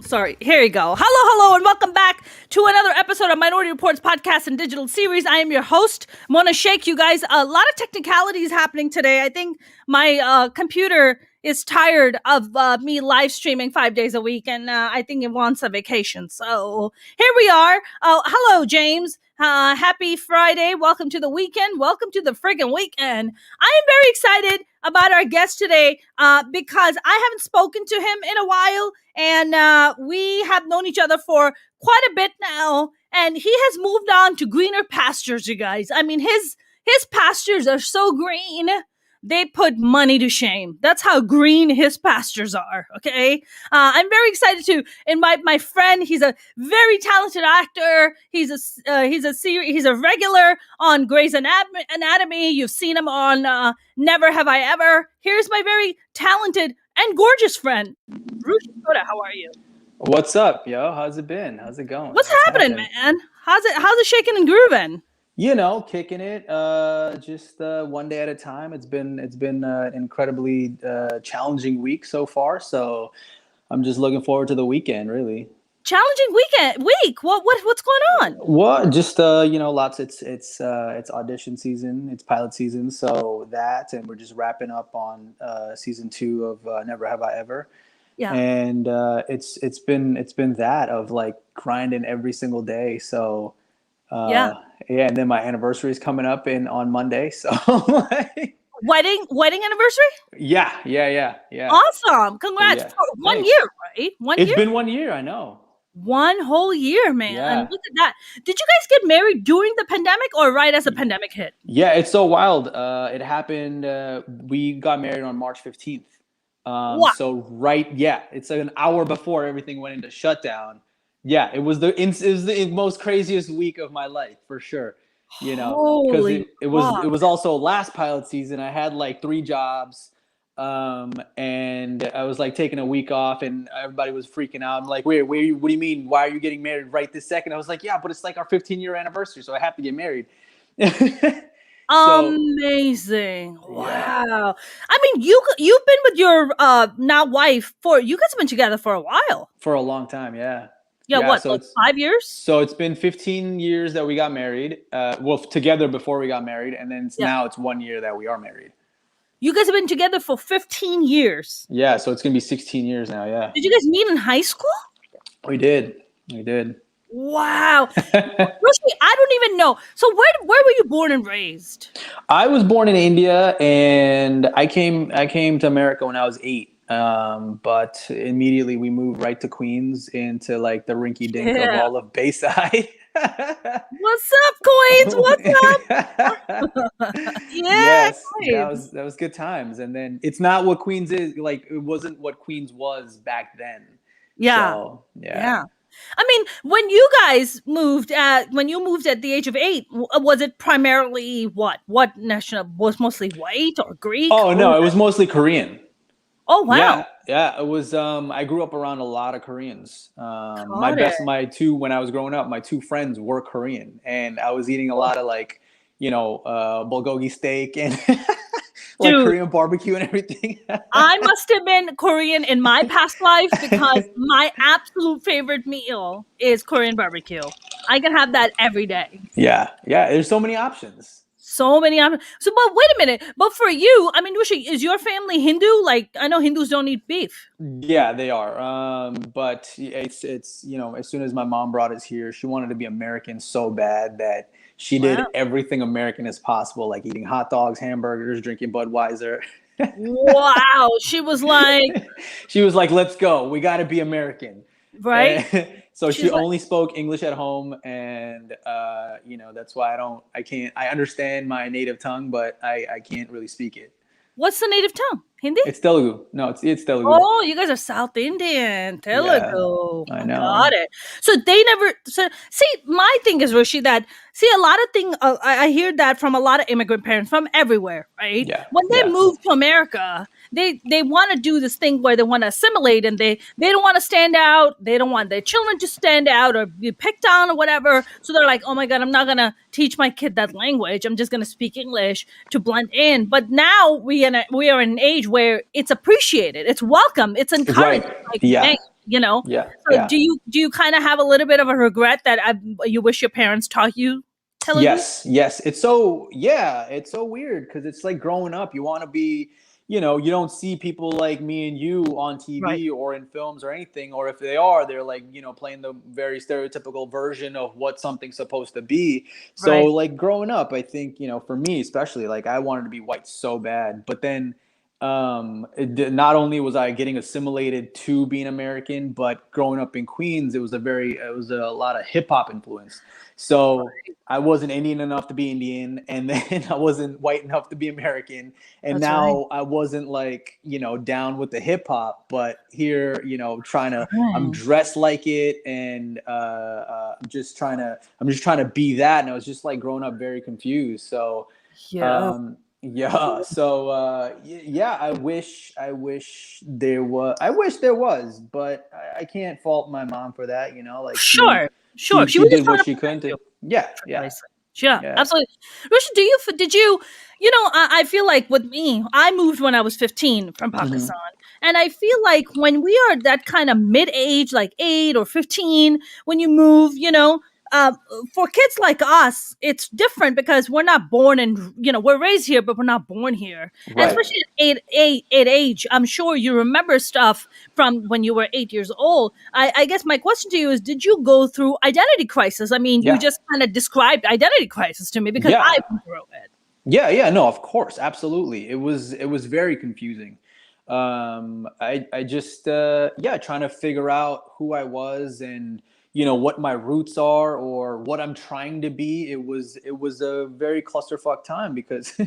Sorry, here you go. Hello, and welcome back to another episode of Minority Reports podcast and digital series. I am your host, Mona Shaikh. You guys, a lot of technicalities happening today. I think my computer is tired of me live streaming 5 days a week, and I think it wants a vacation. So here we are. Hello, James. Happy Friday. Welcome to the weekend. Welcome to the friggin' weekend. I am very excited about our guest today because I haven't spoken to him in a while, and we have known each other for quite a bit now, and he has moved on to greener pastures, you guys. I mean, his pastures are so green, they put money to shame. That's how green his pastures are, okay? I'm very excited to invite my friend. He's a very talented actor. He's a regular on Grey's Anatomy. You've seen him on Never Have I Ever. Here's my very talented and gorgeous friend, Rushi Kota. How are you? What's up, yo? How's it been? How's it going? What's happening, man? How's it shaking and grooving? You know, kicking it, just one day at a time. It's been an incredibly challenging week so far. So I'm just looking forward to the weekend, really. Challenging week. What's going on? What? Just lots. It's audition season. It's pilot season. So that, and we're just wrapping up on season 2 of Never Have I Ever. Yeah. And it's been that of like grinding every single day. So. Yeah, and then my anniversary is coming up on Monday, so wedding anniversary? Yeah. Awesome! Congrats! Yeah. For 1 year, right? It's been 1 year, I know. 1 whole year, man. Yeah. Look at that. Did you guys get married during the pandemic or right as the pandemic hit? Yeah, it's so wild. It happened. We got married on March 15th. Wow. So it's like an hour before everything went into shutdown. Yeah, it was the most craziest week of my life for sure. You know, because it was also last pilot season. I had like 3 jobs, and I was like taking a week off, and everybody was freaking out. I'm like, wait, what do you mean? Why are you getting married right this second? I was like, yeah, but it's like our 15-year anniversary, so I have to get married. Amazing! Wow. Yeah. I mean, you've been with your now wife you guys have been together for a while. For a long time, yeah. Yeah, what, so like 5 years? So it's been 15 years that we got married. Together before we got married, and then now it's 1 year that we are married. You guys have been together for 15 years. Yeah, so it's going to be 16 years now, yeah. Did you guys meet in high school? We did. Wow. Rushi, I don't even know. So where were you born and raised? I was born in India, and I came to America when I was 8. But immediately we moved right to Queens into like the rinky dink of all of Bayside. What's up, Queens? What's up? Yes, that was good times. And then it's not what Queens is like. It wasn't what Queens was back then. Yeah. So, yeah. I mean, when you guys moved at the age of 8, was it primarily what national? Was mostly white or Greek? Oh no, it was mostly Korean. Oh wow! Yeah. It was. I grew up around a lot of Koreans. When I was growing up, my 2 friends were Korean, and I was eating a lot of like, bulgogi steak and like Korean barbecue and everything. I must have been Korean in my past life because my absolute favorite meal is Korean barbecue. I can have that every day. Yeah. There's so many options. So many options. So, but wait a minute. But for you, I mean, Rushi, is your family Hindu? Like, I know Hindus don't eat beef. Yeah, they are. But it's as soon as my mom brought us here, she wanted to be American so bad that she did everything American as possible, like eating hot dogs, hamburgers, drinking Budweiser. Wow. She was like, let's go. We got to be American. Right. So she only spoke English at home, and that's why I understand my native tongue, but I can't really speak it. What's the native tongue? Hindi? It's Telugu. No, it's Telugu. Oh, you guys are South Indian. Telugu. Yeah, I know. Got it. So they never. See, my thing is, Rushi, that a lot of things. I hear that from a lot of immigrant parents from everywhere, right? Yeah. When they move to America, they want to do this thing where they want to assimilate, and they don't want to stand out. They don't want their children to stand out or be picked on or whatever. So they're like, oh my God, I'm not gonna teach my kid that language. I'm just gonna speak English to blend in. But now we are in an age where it's appreciated, it's welcome, it's encouraged. Right. Like, you know. Yeah. So Yeah. do you kind of have a little bit of a regret that you wish your parents taught you telugu? Yes. It's so weird because it's like growing up. You want to be, you don't see people like me and you on Right, TV or in films or anything. Or if they are, they're like, playing the very stereotypical version of what something's supposed to be. So right. like growing up, I think, for me especially, like I wanted to be white so bad, but then not only was I getting assimilated to being American, but growing up in Queens, it was a lot of hip hop influence. So I wasn't Indian enough to be Indian, and then I wasn't white enough to be American, and That's right. now I wasn't like, down with the hip hop, but here, I'm Right. dressed like it, and I'm just trying to be that, and I was just like growing up very confused. So Yeah. yeah. So yeah, I wish there was, but I can't fault my mom for that. Like she Sure, she sure. She she was just did trying what to she protect could to. you. Yeah, yeah, Precisely. Yeah, yeah. absolutely. Risha, did you, I feel like with me, I moved when I was 15 from Hmm. Pakistan. And I feel like when we are that kind of mid age, like 8 or 15, when you move, uh, for kids like us, it's different because we're not born and, we're raised here, but we're not born here. And Right. especially at eight age, I'm sure you remember stuff from when you were 8 years old. I guess my question to you is, did you go through identity crisis? I mean, you Yeah. just kind of described identity crisis to me because I Yeah. went through it. Yeah. No, of course, absolutely. It was very confusing. I just yeah, trying to figure out who I was and what my roots are or what I'm trying to be. It was a very clusterfuck time because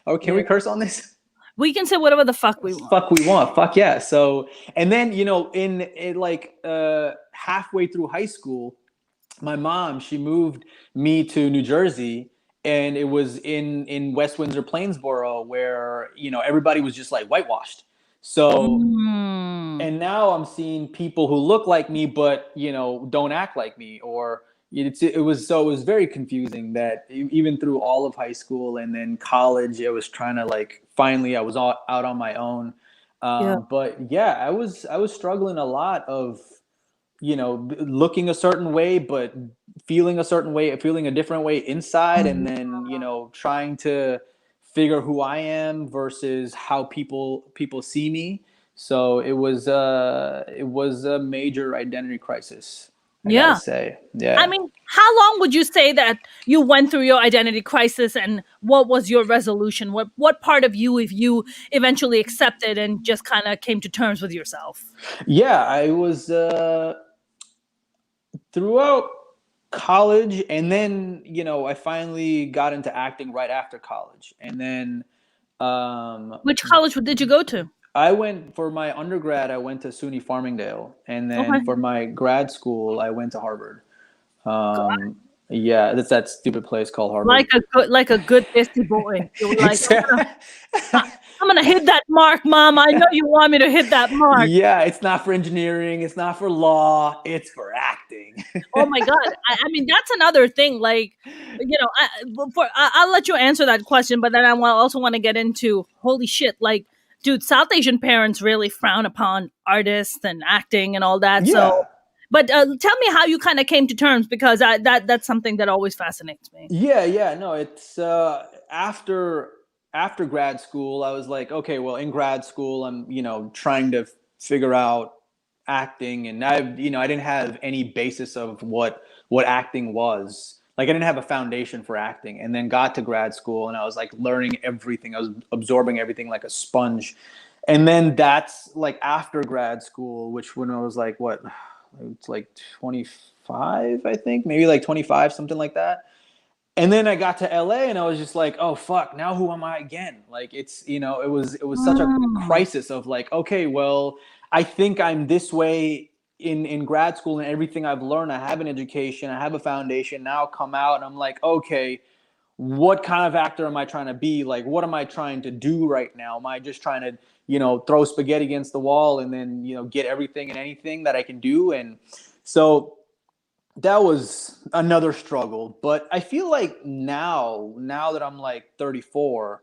oh, can Yeah. we curse on this? We can say whatever the fuck we want. Fuck we want. Fuck yeah. So and then in like halfway through high school, my mom, she moved me to New Jersey, and it was in West Windsor Plainsboro where everybody was just like whitewashed. So Mm. and now I'm seeing people who look like me but don't act like me, or it was very confusing that even through all of high school and then college, I was trying to like finally I was out on my own. Yeah. But yeah, I was struggling a lot of looking a certain way, but feeling a certain way, feeling a different way inside, and Mm. then trying to figure who I am versus how people see me. So it was a major identity crisis, I gotta Yeah. say. I Yeah. mean, how long would you say that you went through your identity crisis, and what was your resolution? What part of you, if you eventually accepted and just kind of came to terms with yourself? Yeah, I was throughout college, and then I finally got into acting right after college, and then um, Which college did you go to? I went for my undergrad. I went to SUNY Farmingdale, and then Okay. for my grad school, I went to Harvard. Yeah, that's that stupid place called Harvard. Like a good bestie boy. You were like, It's I- I'm gonna hit that mark, mom. I know you want me to hit that mark. yeah, it's not for engineering, it's not for law, it's for acting. Oh my god. I mean, that's another thing. Like, I'll let you answer that question, but then also want to get into holy shit. Like, dude, South Asian parents really frown upon artists and acting and all that. So, Yeah. but tell me how you kind of came to terms, because that's something that always fascinates me. Yeah. No, it's after grad school, I was like, okay, well, in grad school, I'm trying to figure out acting, and I didn't have any basis of what acting was. Like I didn't have a foundation for acting, and then got to grad school, and I was like learning everything. I was absorbing everything like a sponge, and then that's like after grad school, which when I was like what, it's like 25, I think, maybe like 25, something like that. And then I got to LA, and I was just like, oh fuck, now who am I again? Like it's it was such a Mm. crisis of like, okay, well, I think I'm this way in grad school, and everything I've learned, I have an education, I have a foundation. Now come out and I'm like, okay, what kind of actor am I trying to be? Like what am I trying to do right now? Am I just trying to, throw spaghetti against the wall and then, get everything and anything that I can do? And so that was another struggle. But I feel like now that I'm like 34,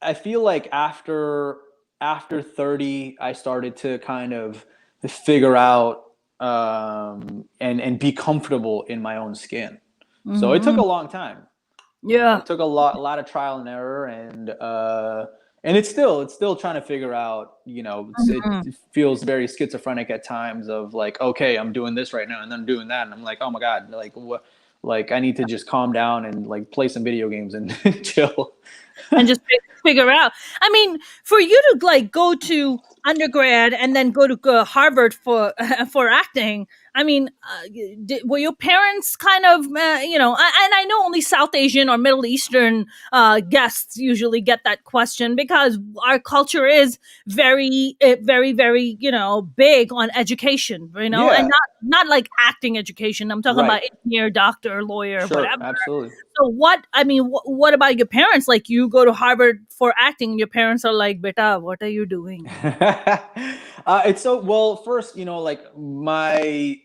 I feel like after 30, I started to kind of figure out and be comfortable in my own skin. So it took a long time. Yeah. It took a lot of trial and error, and it's still trying to figure out, it feels very schizophrenic at times of like, okay, I'm doing this right now and then I'm doing that. And I'm like, oh my God, like what, like I need to just calm down and like play some video games and chill. And just figure out. I mean, for you to like go to undergrad and then go to Harvard for acting. I mean, were your parents kind of, and I know only South Asian or Middle Eastern guests usually get that question because our culture is very, very, very, big on education, and not like acting education. I'm talking about engineer, doctor, lawyer, Sure, whatever. absolutely. So what about your parents? Like you go to Harvard for acting and your parents are like, beta, what are you doing? It's so, well, first, like my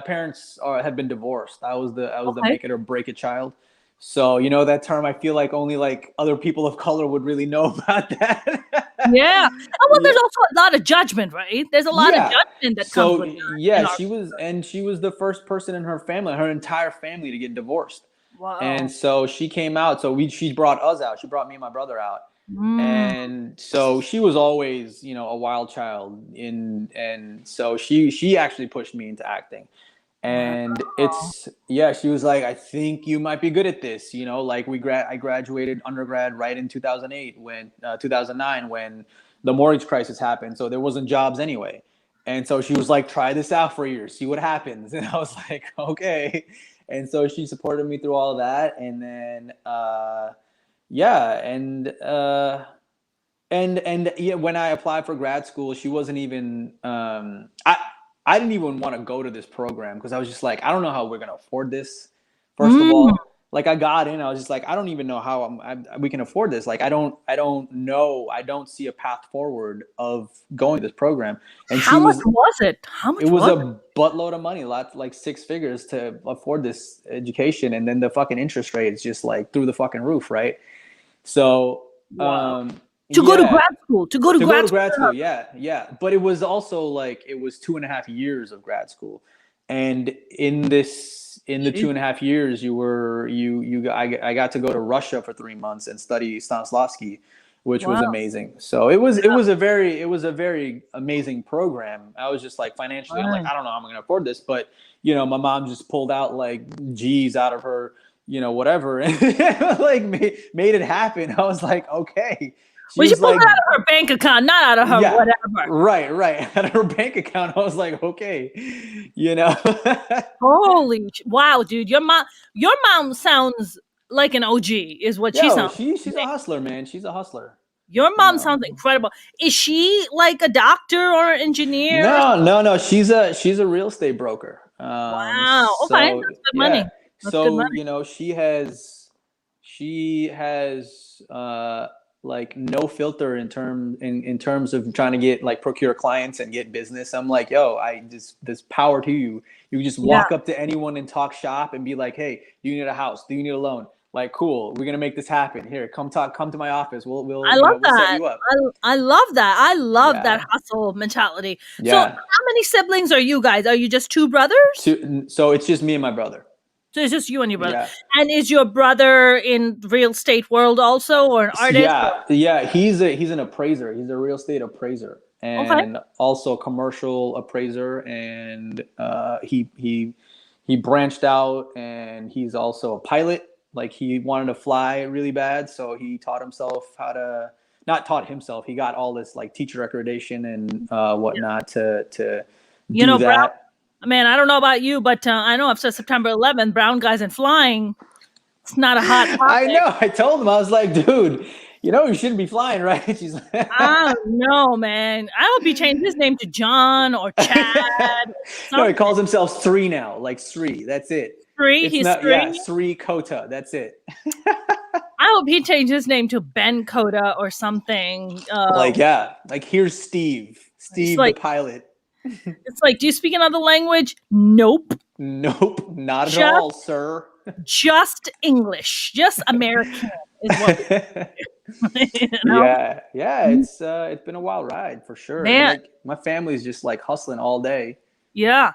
parents have been divorced. I was the make it or break it child. So, that term, I feel like only like other people of color would really know about that. Yeah. Oh, well, there's also a lot of judgment, right? There's a lot of judgment that comes with that. Yeah, she was the first person in her entire family to get divorced. Wow. And so she came out. So she brought us out. She brought me and my brother out. And so she was always, a wild child and so she actually pushed me into acting. And she was like, I think you might be good at this. Like I graduated undergrad right in 2009 when the mortgage crisis happened. So there wasn't jobs anyway. And so she was like, try this out for a year, see what happens. And I was like, okay. And so she supported me through all of that. And then, when I applied for grad school, she wasn't even, I didn't even want to go to this program because I was just like, I don't know how we're going to afford this. First of all, like I got in, I was just like, I don't even know how we can afford this. Like, I don't know. I don't see a path forward of going to this program. And how much was it? How much? It was a buttload of money, like 6 figures to afford this education. And then the fucking interest rate is just like through the fucking roof. Right. So, to go to grad school, to go to grad school. Yeah. But it was also like, it was 2.5 years of grad school. And in the 2.5 years, I got to go to Russia for 3 months and study Stanislavski, which was amazing. So it was a very amazing program. I was just like financially, I'm like, I don't know how I'm going to afford this, but my mom just pulled out like G's out of her, whatever, and like made it happen. I was like, okay. She pulled it out of her bank account, not out of her whatever. Right. Out of her bank account. I was like, okay, Holy wow, dude! Your mom sounds like an OG, is what she sounds. She's a hustler, man. She's a hustler. Your mom sounds incredible. Is she like a doctor or an engineer? No. She's a real estate broker. Wow. Okay, that's good money. That's so good money. she has like no filter in terms of trying to get like procure clients and get business. I'm like, yo, this power to you. You can just walk up to anyone and talk shop and be like, hey, do you need a house? Do you need a loan? Like, cool, we're gonna make this happen. Here, come to my office. We'll set you up. I love that. I love that hustle mentality. Yeah. So how many siblings are you guys? Are you just 2 brothers? So it's just me and my brother. So it's just you and your brother. Yeah. And is your brother in real estate world also, or an artist? Yeah. He's an appraiser. He's a real estate appraiser and also commercial appraiser. And he branched out, and he's also a pilot. Like he wanted to fly really bad, so he taught himself how to. Not taught himself. He got all this like teacher accreditation and whatnot to do that. Brown, man, I don't know about you, but I know after September 11th, brown guys and flying, it's not a hot topic. I know. I told him, I was like, dude, you shouldn't be flying, right? She's like, I don't know, man. I hope he changed his name to John or Chad. No, he calls himself Sri now, like Sri. That's it. Sri? He's Sri? Yeah, Sri Kota. That's it. I hope he changed his name to Ben Kota or something. Like here's Steve. Steve the pilot. It's like, do you speak another language? Nope. Not at all, sir. Just English. Just American is what Yeah. It's been a wild ride for sure. Man. Like, my family's just like hustling all day. Yeah.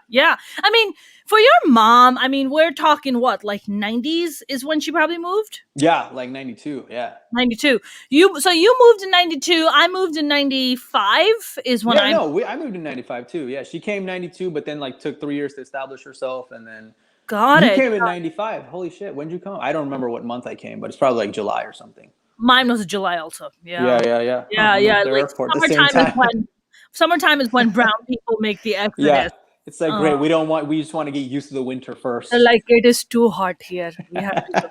I mean, for your mom, I mean, we're talking what, like 90s is when she probably moved? Yeah, like 92. Yeah. 92. You moved in 92, I moved in 95 is when Yeah, I no, I moved in 95 too. Yeah, she came 92, but then like took 3 years to establish herself. And then got you it. came in 95. Holy shit. When'd you come? I don't remember what month I came, but it's probably like July or something. Mine was July also. Yeah, Yeah. yeah, yeah. Huh, Yeah, we went yeah. to the Like airport at the same time. summertime is when brown people make the Yeah. exodus. It's like, Uh, great. We just want to get used to the winter they're first. like, it is too hot here. We have to go.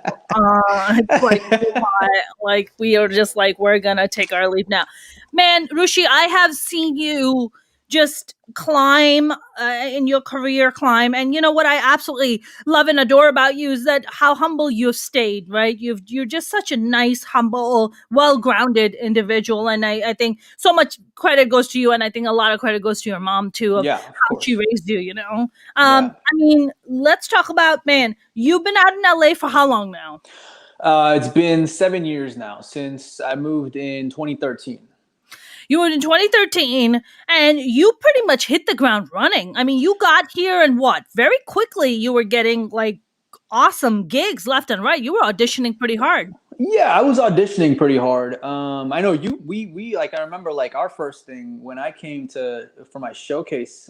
It's like too hot. Like we are just like, we're gonna take our leave now. Man, Rushi, I have seen you just climb in your career climb, and you know what I absolutely love and adore about you is that how humble you've stayed. Right, you're just such a nice, humble, well-grounded individual, and I think so much credit goes to you, and I think a lot of credit goes to your mom too of Yeah, of how she course. raised you. Yeah. I mean, let's talk about, man, you've been out in LA for how long now? It's been 7 years now since I moved in 2013. You were in 2013 and you pretty much hit the ground running. I mean, you got here and what? Very quickly you were getting like awesome gigs left and right. You were auditioning pretty hard. Yeah, I was auditioning pretty hard. I know we like, I remember like our first thing when I came to for my showcase.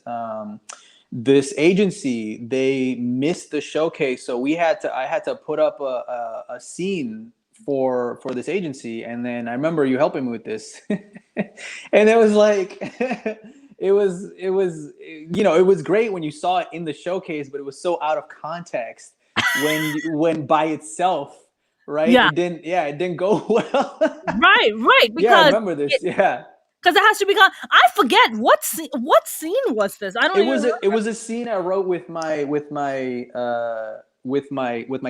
This agency, they missed the showcase, so I had to put up a scene for this agency, and then I remember you helping me with this, and it was like it was great when you saw it in the showcase, but it was so out of context when by itself. Right? Yeah. It didn't go well. Right. Yeah, I remember this. Yeah. Because it has to be gone. I forget what scene was this. I don't even remember. It was a scene I wrote with my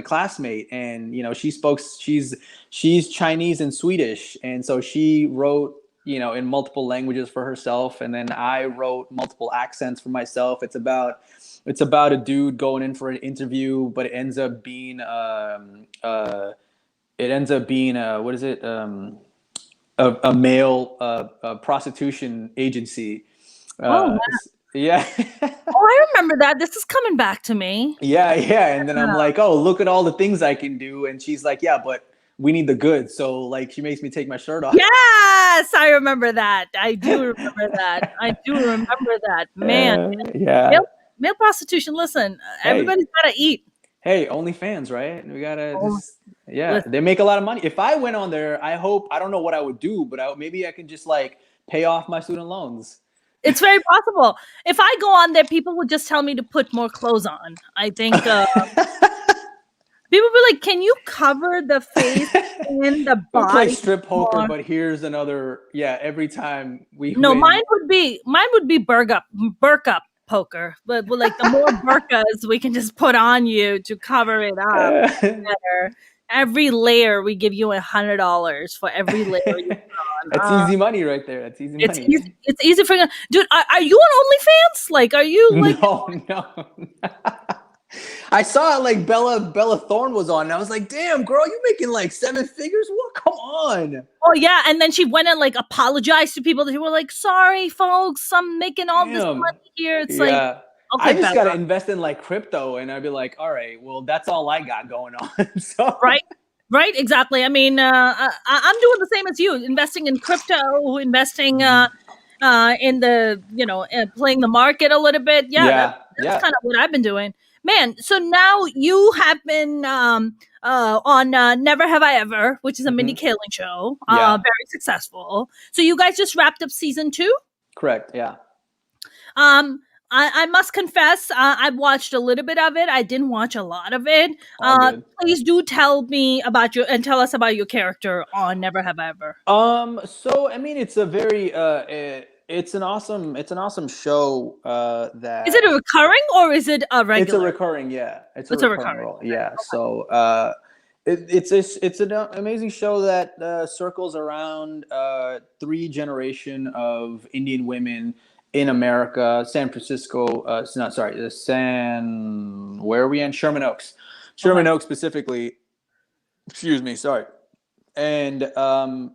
classmate, and she's Chinese and Swedish, and so she wrote in multiple languages for herself, and then I wrote multiple accents for myself. It's about a dude going in for an interview, but it ends up being what is it, a male prostitution agency. Oh, wow. Yeah. Oh, I remember that. This is coming back to me. Yeah. And then I'm like, oh, look at all the things I can do. And she's like, yeah, but we need the goods. So like, she makes me take my shirt off. Yes, I remember that. I do remember that. Man, Yeah. male prostitution. Listen, Hey. everybody's gotta eat. Hey, OnlyFans, right? We gotta Listen. they make a lot of money. If I went on there, I don't know what I would do, but maybe I can just like pay off my student loans. It's very possible. If I go on there, people would just tell me to put more clothes on. I think people be like, "Can you cover the face and the We play body?" strip poker, but here's another. Yeah, every time we No, win. mine would be burka poker, but like the more burkas we can just put on you to cover it up, better. Every layer we give you $100 for every layer you put on. That's easy money right there. That's easy money. It's easy for you, dude. Are you on OnlyFans? Like, are you like? No. I saw it like Bella Thorne was on, and I was like, "Damn, girl, you making like 7 figures? What? Come on!" Oh yeah, and then she went and like apologized to people that were like, "Sorry, folks, I'm making all this money here." It's like, okay, I just gotta invest in like crypto, and I'd be like, "All right, well, that's all I got going on." So right, exactly. I mean, I'm doing the same as you, investing in crypto, investing in the playing the market a little bit. Yeah, that's kind of what I've been doing. Man, so now you have been on Never Have I Ever, which is a Mindy Kaling show. Very successful. So you guys just wrapped up season 2? Correct, yeah. I must confess, I've watched a little bit of it. I didn't watch a lot of it. Please do tell us about your character on Never Have I Ever. So I mean, it's a very it's an awesome show. That is it a recurring or is it a regular? It's a recurring, yeah. It's a recurring role, yeah. Okay. So it's an amazing show that circles around 3 generation of Indian women in America, San Francisco. Where are we in? Sherman Oaks. Sherman Oaks specifically. Excuse me, sorry. And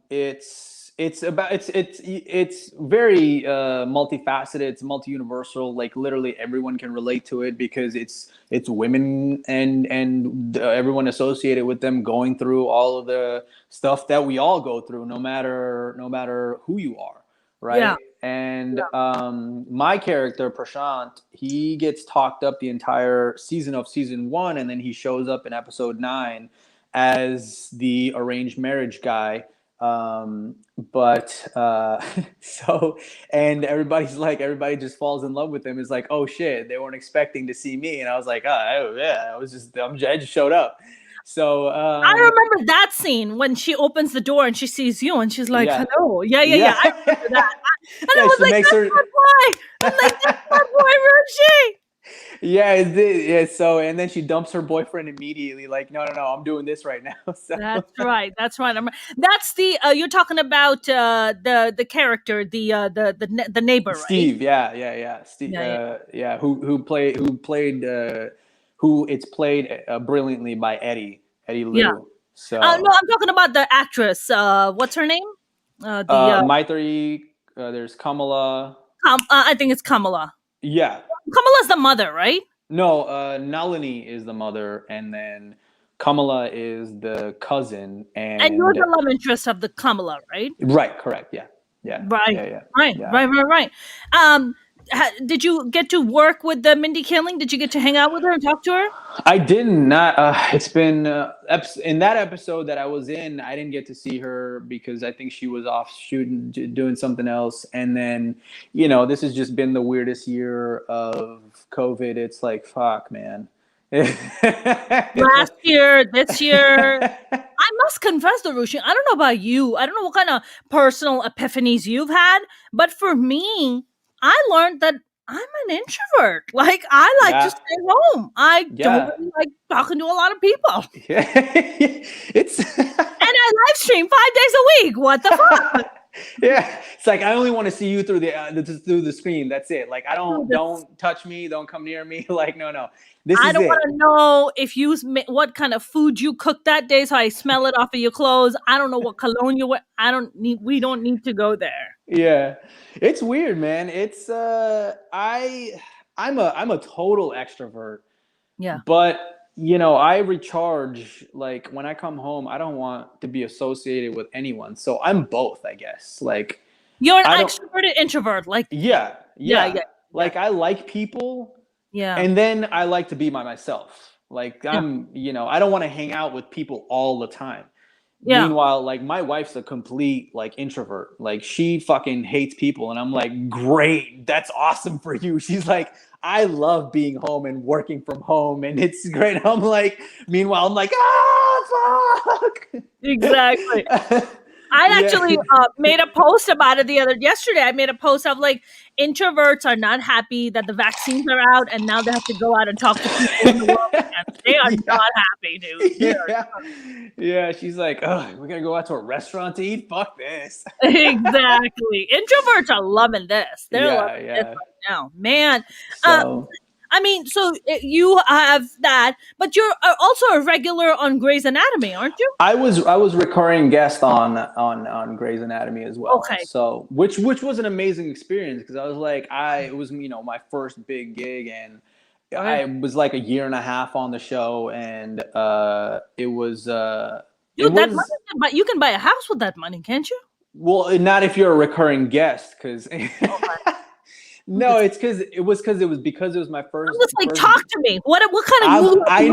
it's it's very multifaceted. It's multi-universal. Like literally everyone can relate to it because it's women and everyone associated with them going through all of the stuff that we all go through, no matter who you are, right? Yeah. And my character Prashant, he gets talked up the entire season of season 1, and then he shows up in episode 9 as the arranged marriage guy. But so, and everybody just falls in love with him. It's like, oh shit, they weren't expecting to see me, and I was like, oh yeah, I just showed up. So I remember that scene when she opens the door and she sees you and she's like, yeah, hello. Yeah. I remember that. And I Yeah, was she like, makes that's her. my boy. I'm like, that's my boy, Rushi. Yeah. So, and then she dumps her boyfriend immediately. Like, no, I'm doing this right now. So. That's right. That's the you're talking about the character, the neighbor, right? Steve, yeah. Steve, Yeah. who it's played brilliantly by Eddie Yeah. Liu. So No, I'm talking about the actress. What's her name? Maitri, there's Kamala. I think it's Kamala. Yeah. Kamala's the mother, right? No, Nalini is the mother, and then Kamala is the cousin, And you're the love interest of the Kamala, right? Right, correct, yeah. Right. Did you get to work with the Mindy Kaling? Did you get to hang out with her and talk to her? I didn't. It's been in that episode that I was in. I didn't get to see her because I think she was off shooting, doing something else. And then, this has just been the weirdest year of COVID. It's like, fuck, man. Last year, this year. I must confess, Rushi, I don't know about you. I don't know what kind of personal epiphanies you've had, but for me, I learned that I'm an introvert. Like, I like to stay home. I don't really like talking to a lot of people. Yeah. And I live stream 5 days a week. What the fuck? Yeah, it's like I only want to see you through the screen. That's it. Like, don't touch me. Don't come near me. Like, no. I don't want to know what kind of food you cooked that day, so I smell it off of your clothes. I don't know what cologne you wear. We don't need to go there. Yeah, it's weird, man. It's I'm a total extrovert. Yeah, but I recharge. Like when I come home, I don't want to be associated with anyone. So I'm both, I guess. Like you're an extroverted introvert. Like yeah. Like I like people. Yeah. And then I like to be by myself. Like I don't want to hang out with people all the time. Yeah. Meanwhile, like my wife's a complete like introvert. Like she fucking hates people. And I'm like, great. That's awesome for you. She's like, I love being home and working from home. And it's great. I'm like, meanwhile, I'm like, fuck. Exactly. I actually made a post about it yesterday. I made a post of like, introverts are not happy that the vaccines are out and now they have to go out and talk to people in the world again. They are not happy, dude. Yeah, she's like, oh, we're going to go out to a restaurant to eat? Fuck this. Exactly. Introverts are loving this. They're loving this right now. Man. So you have that, but you're also a regular on Grey's Anatomy, aren't you? I was recurring guest on Grey's Anatomy as well. Okay. So which was an amazing experience because I was like it was my first big gig and I was like a year and a half on the show and it was that money, but you can buy a house with that money, can't you? Well, not if you're a recurring guest because. No, because it was my first. I'm just like, talk to me. What kind of movie? I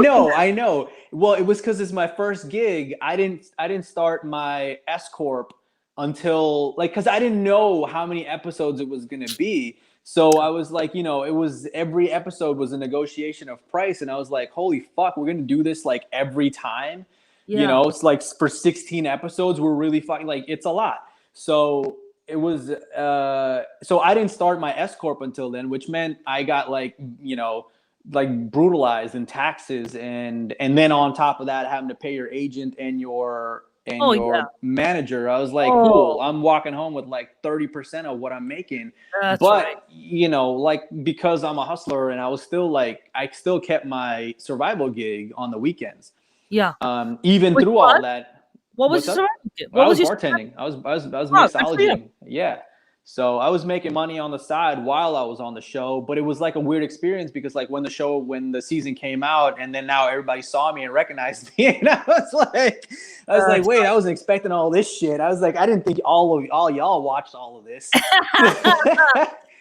know. Well, it was because it's my first gig. I didn't start my S corp until because I didn't know how many episodes it was gonna be. So I was like, it was every episode was a negotiation of price, and I was like, holy fuck, we're gonna do this like every time. Yeah. It's like for 16 episodes, we're really fucking like it's a lot. So. It was so I didn't start my S corp until then, which meant I got like brutalized in taxes and then on top of that having to pay your agent and your manager. I was like, cool, I'm walking home with like 30% of what I'm making. That's but right. Because I'm a hustler and I still kept my survival gig on the weekends. Yeah. Even through all that. What was What's your up? sorority gig? I What was was your bartending. I was Oh, good for you. mixologing. Yeah. So I was making money on the side while I was on the show, but it was like a weird experience because like when the season came out and then now everybody saw me and recognized me and I was like, wait, I wasn't expecting all this shit. I was like, I didn't think all y'all watched all of this.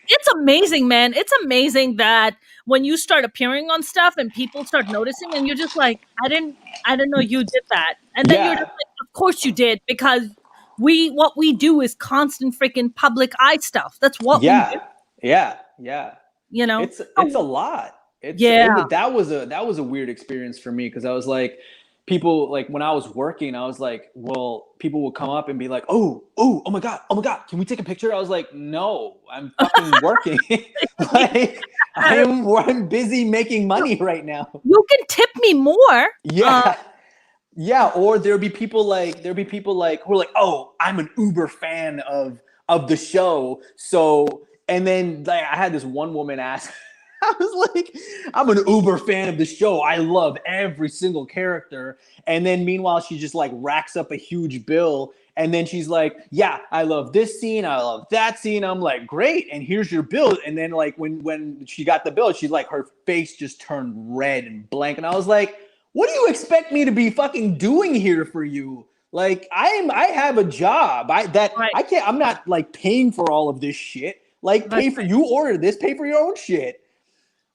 It's amazing, man. It's amazing that when you start appearing on stuff and people start noticing and you're just like, I didn't know you did that. And then you're just Yeah. like, of course you did, because what we do is constant freaking public eye stuff. That's what we do, Yeah. Yeah. Yeah. you know? It's a lot. Yeah, That was a weird experience for me because I was like, people like when I was working, I was like, well, people would come up and be like, oh my god, can we take a picture? I was like, no, I'm fucking working. Like I'm busy making money right now. you can tip me more. Yeah. Yeah, or there'd be people like who are like, oh, I'm an Uber fan of the show. So and then like I had this one woman ask, I was like, I'm an Uber fan of the show. I love every single character. And then meanwhile, she just like racks up a huge bill. And then she's like, yeah, I love this scene. I love that scene. I'm like, great. And here's your bill. And then like when she got the bill, she's like, her face just turned red and blank. And I was like, what do you expect me to be fucking doing here for you? Like I have a job. Right. I'm not like paying for all of this shit. Like That's pay for right. you order this, pay for your own shit.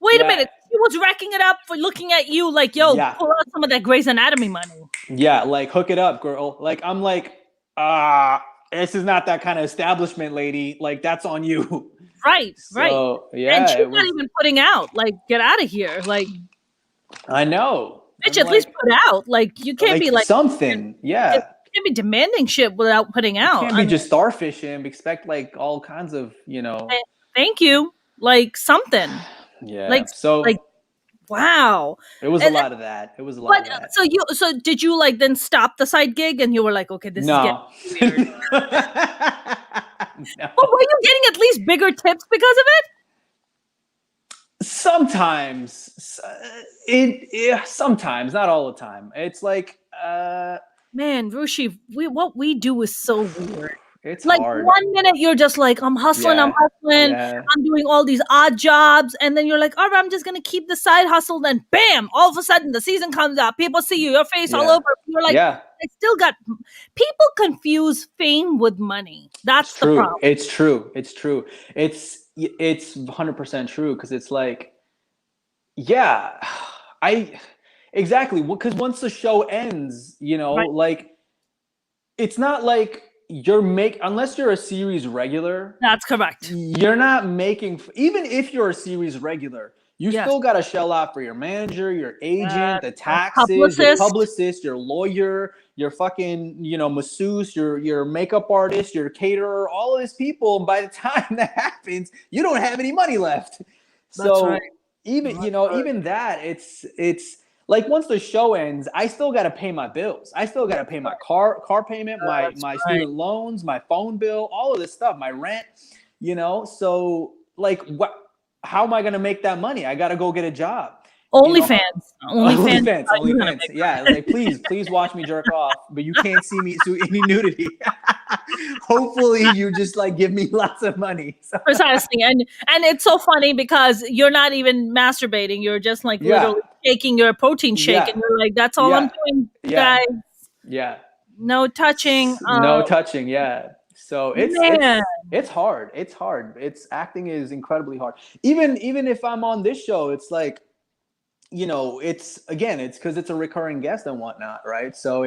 Wait a Yeah. minute. She was racking it up for looking at you like, yo, Yeah. pull out some of that Grey's Anatomy money. Yeah, like hook it up, girl. Like I'm like, this is not that kind of establishment, lady. Like that's on you. Right, right. So yeah, And she's it not was. even putting out. Like, get out of here. Like, I know. bitch, I'm at least like, put out. Like, you can't be like something. Yeah. you can't be demanding shit without putting out. Can't be just starfishing and expect like all kinds of, Thank you. Like something. Yeah. Like So wow. it was a lot of that. It was a lot of that. So did you like then stop the side gig and you were like, okay, this is getting No. weird. No. But were you getting at least bigger tips because of it? Sometimes sometimes, not all the time. It's like Man, Rushi, what we do is so weird. it's Like hard. 1 minute you're just like, I'm hustling, Yeah. Yeah. I'm doing all these odd jobs, and then you're like, all right, I'm just gonna keep the side hustle. Then bam, all of a sudden the season comes out, people see you, your face all Yeah. over. You're like, Yeah. I still got people confuse fame with money. That's the problem. It's true. It's 100% true because it's like, yeah, exactly. Because once the show ends, Right. like it's not like unless you're a series regular, That's correct. you're not making, even if you're a series regular, you Yes. still got to shell out for your manager, your agent, the taxes, publicist. your publicist, your lawyer, your fucking, masseuse, your makeup artist, your caterer, all of these people. And by the time that happens, you don't have any money left. That's So right. even, even that, it's like once the show ends, I still got to pay my bills. I still got to pay my car payment, my student loans, my phone bill, all of this stuff, my rent, so like how am I going to make that money? I got to go get a job. OnlyFans. OnlyFans. Yeah, like please watch me jerk off, but you can't see me any nudity. Hopefully you just like give me lots of money. So. Precisely. And it's so funny because you're not even masturbating. You're just like literally shaking your protein shake and you're like, that's all I'm doing, guys. Yeah. No touching. No touching, yeah. So it's hard. It's hard. Acting is incredibly hard. Even if I'm on this show, it's like, it's because it's a recurring guest and whatnot, right? So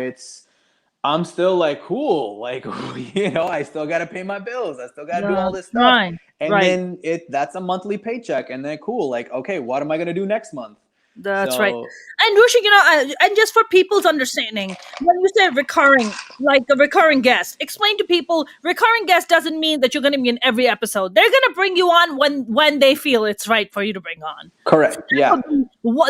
I'm still like, cool, like, I still got to pay my bills. I still got to do all this stuff. Right, and then that's a monthly paycheck. And then cool, like, okay, what am I going to do next month? That's right. And Rushi, and just for people's understanding, when you say recurring, like a recurring guest, explain to people, recurring guest doesn't mean that you're going to be in every episode. They're going to bring you on when they feel it's right for you to bring on. Correct. So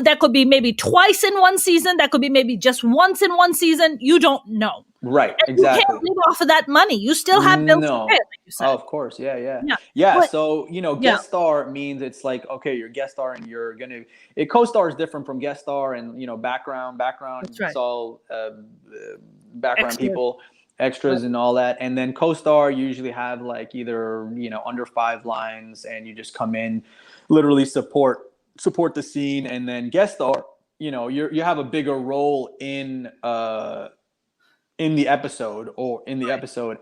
that could be maybe twice in one season. That could be maybe just once in one season. You don't know. Right. And exactly. You can't live off of that money. You still have bills to pay, like you said. Oh, of course. Yeah. But, so, guest star means it's like, okay, you're guest star and you're going to, co-star is different from guest star and, background. That's right. It's all background people, extras and all that. And then co-star usually have like either, under 5 lines, and you just come in, literally support the scene. And then guest star, you have a bigger role in the episode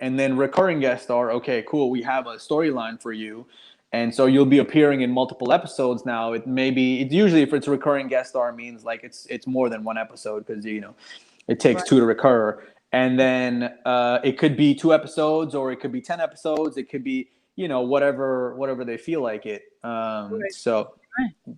and then recurring guest star. Okay, cool. We have a storyline for you. And so you'll be appearing in multiple episodes now. It's usually, if it's a recurring guest star, means like it's more than one episode, because it takes 2 to recur. And then it could be 2 episodes, or it could be 10 episodes. It could be whatever they feel like it. So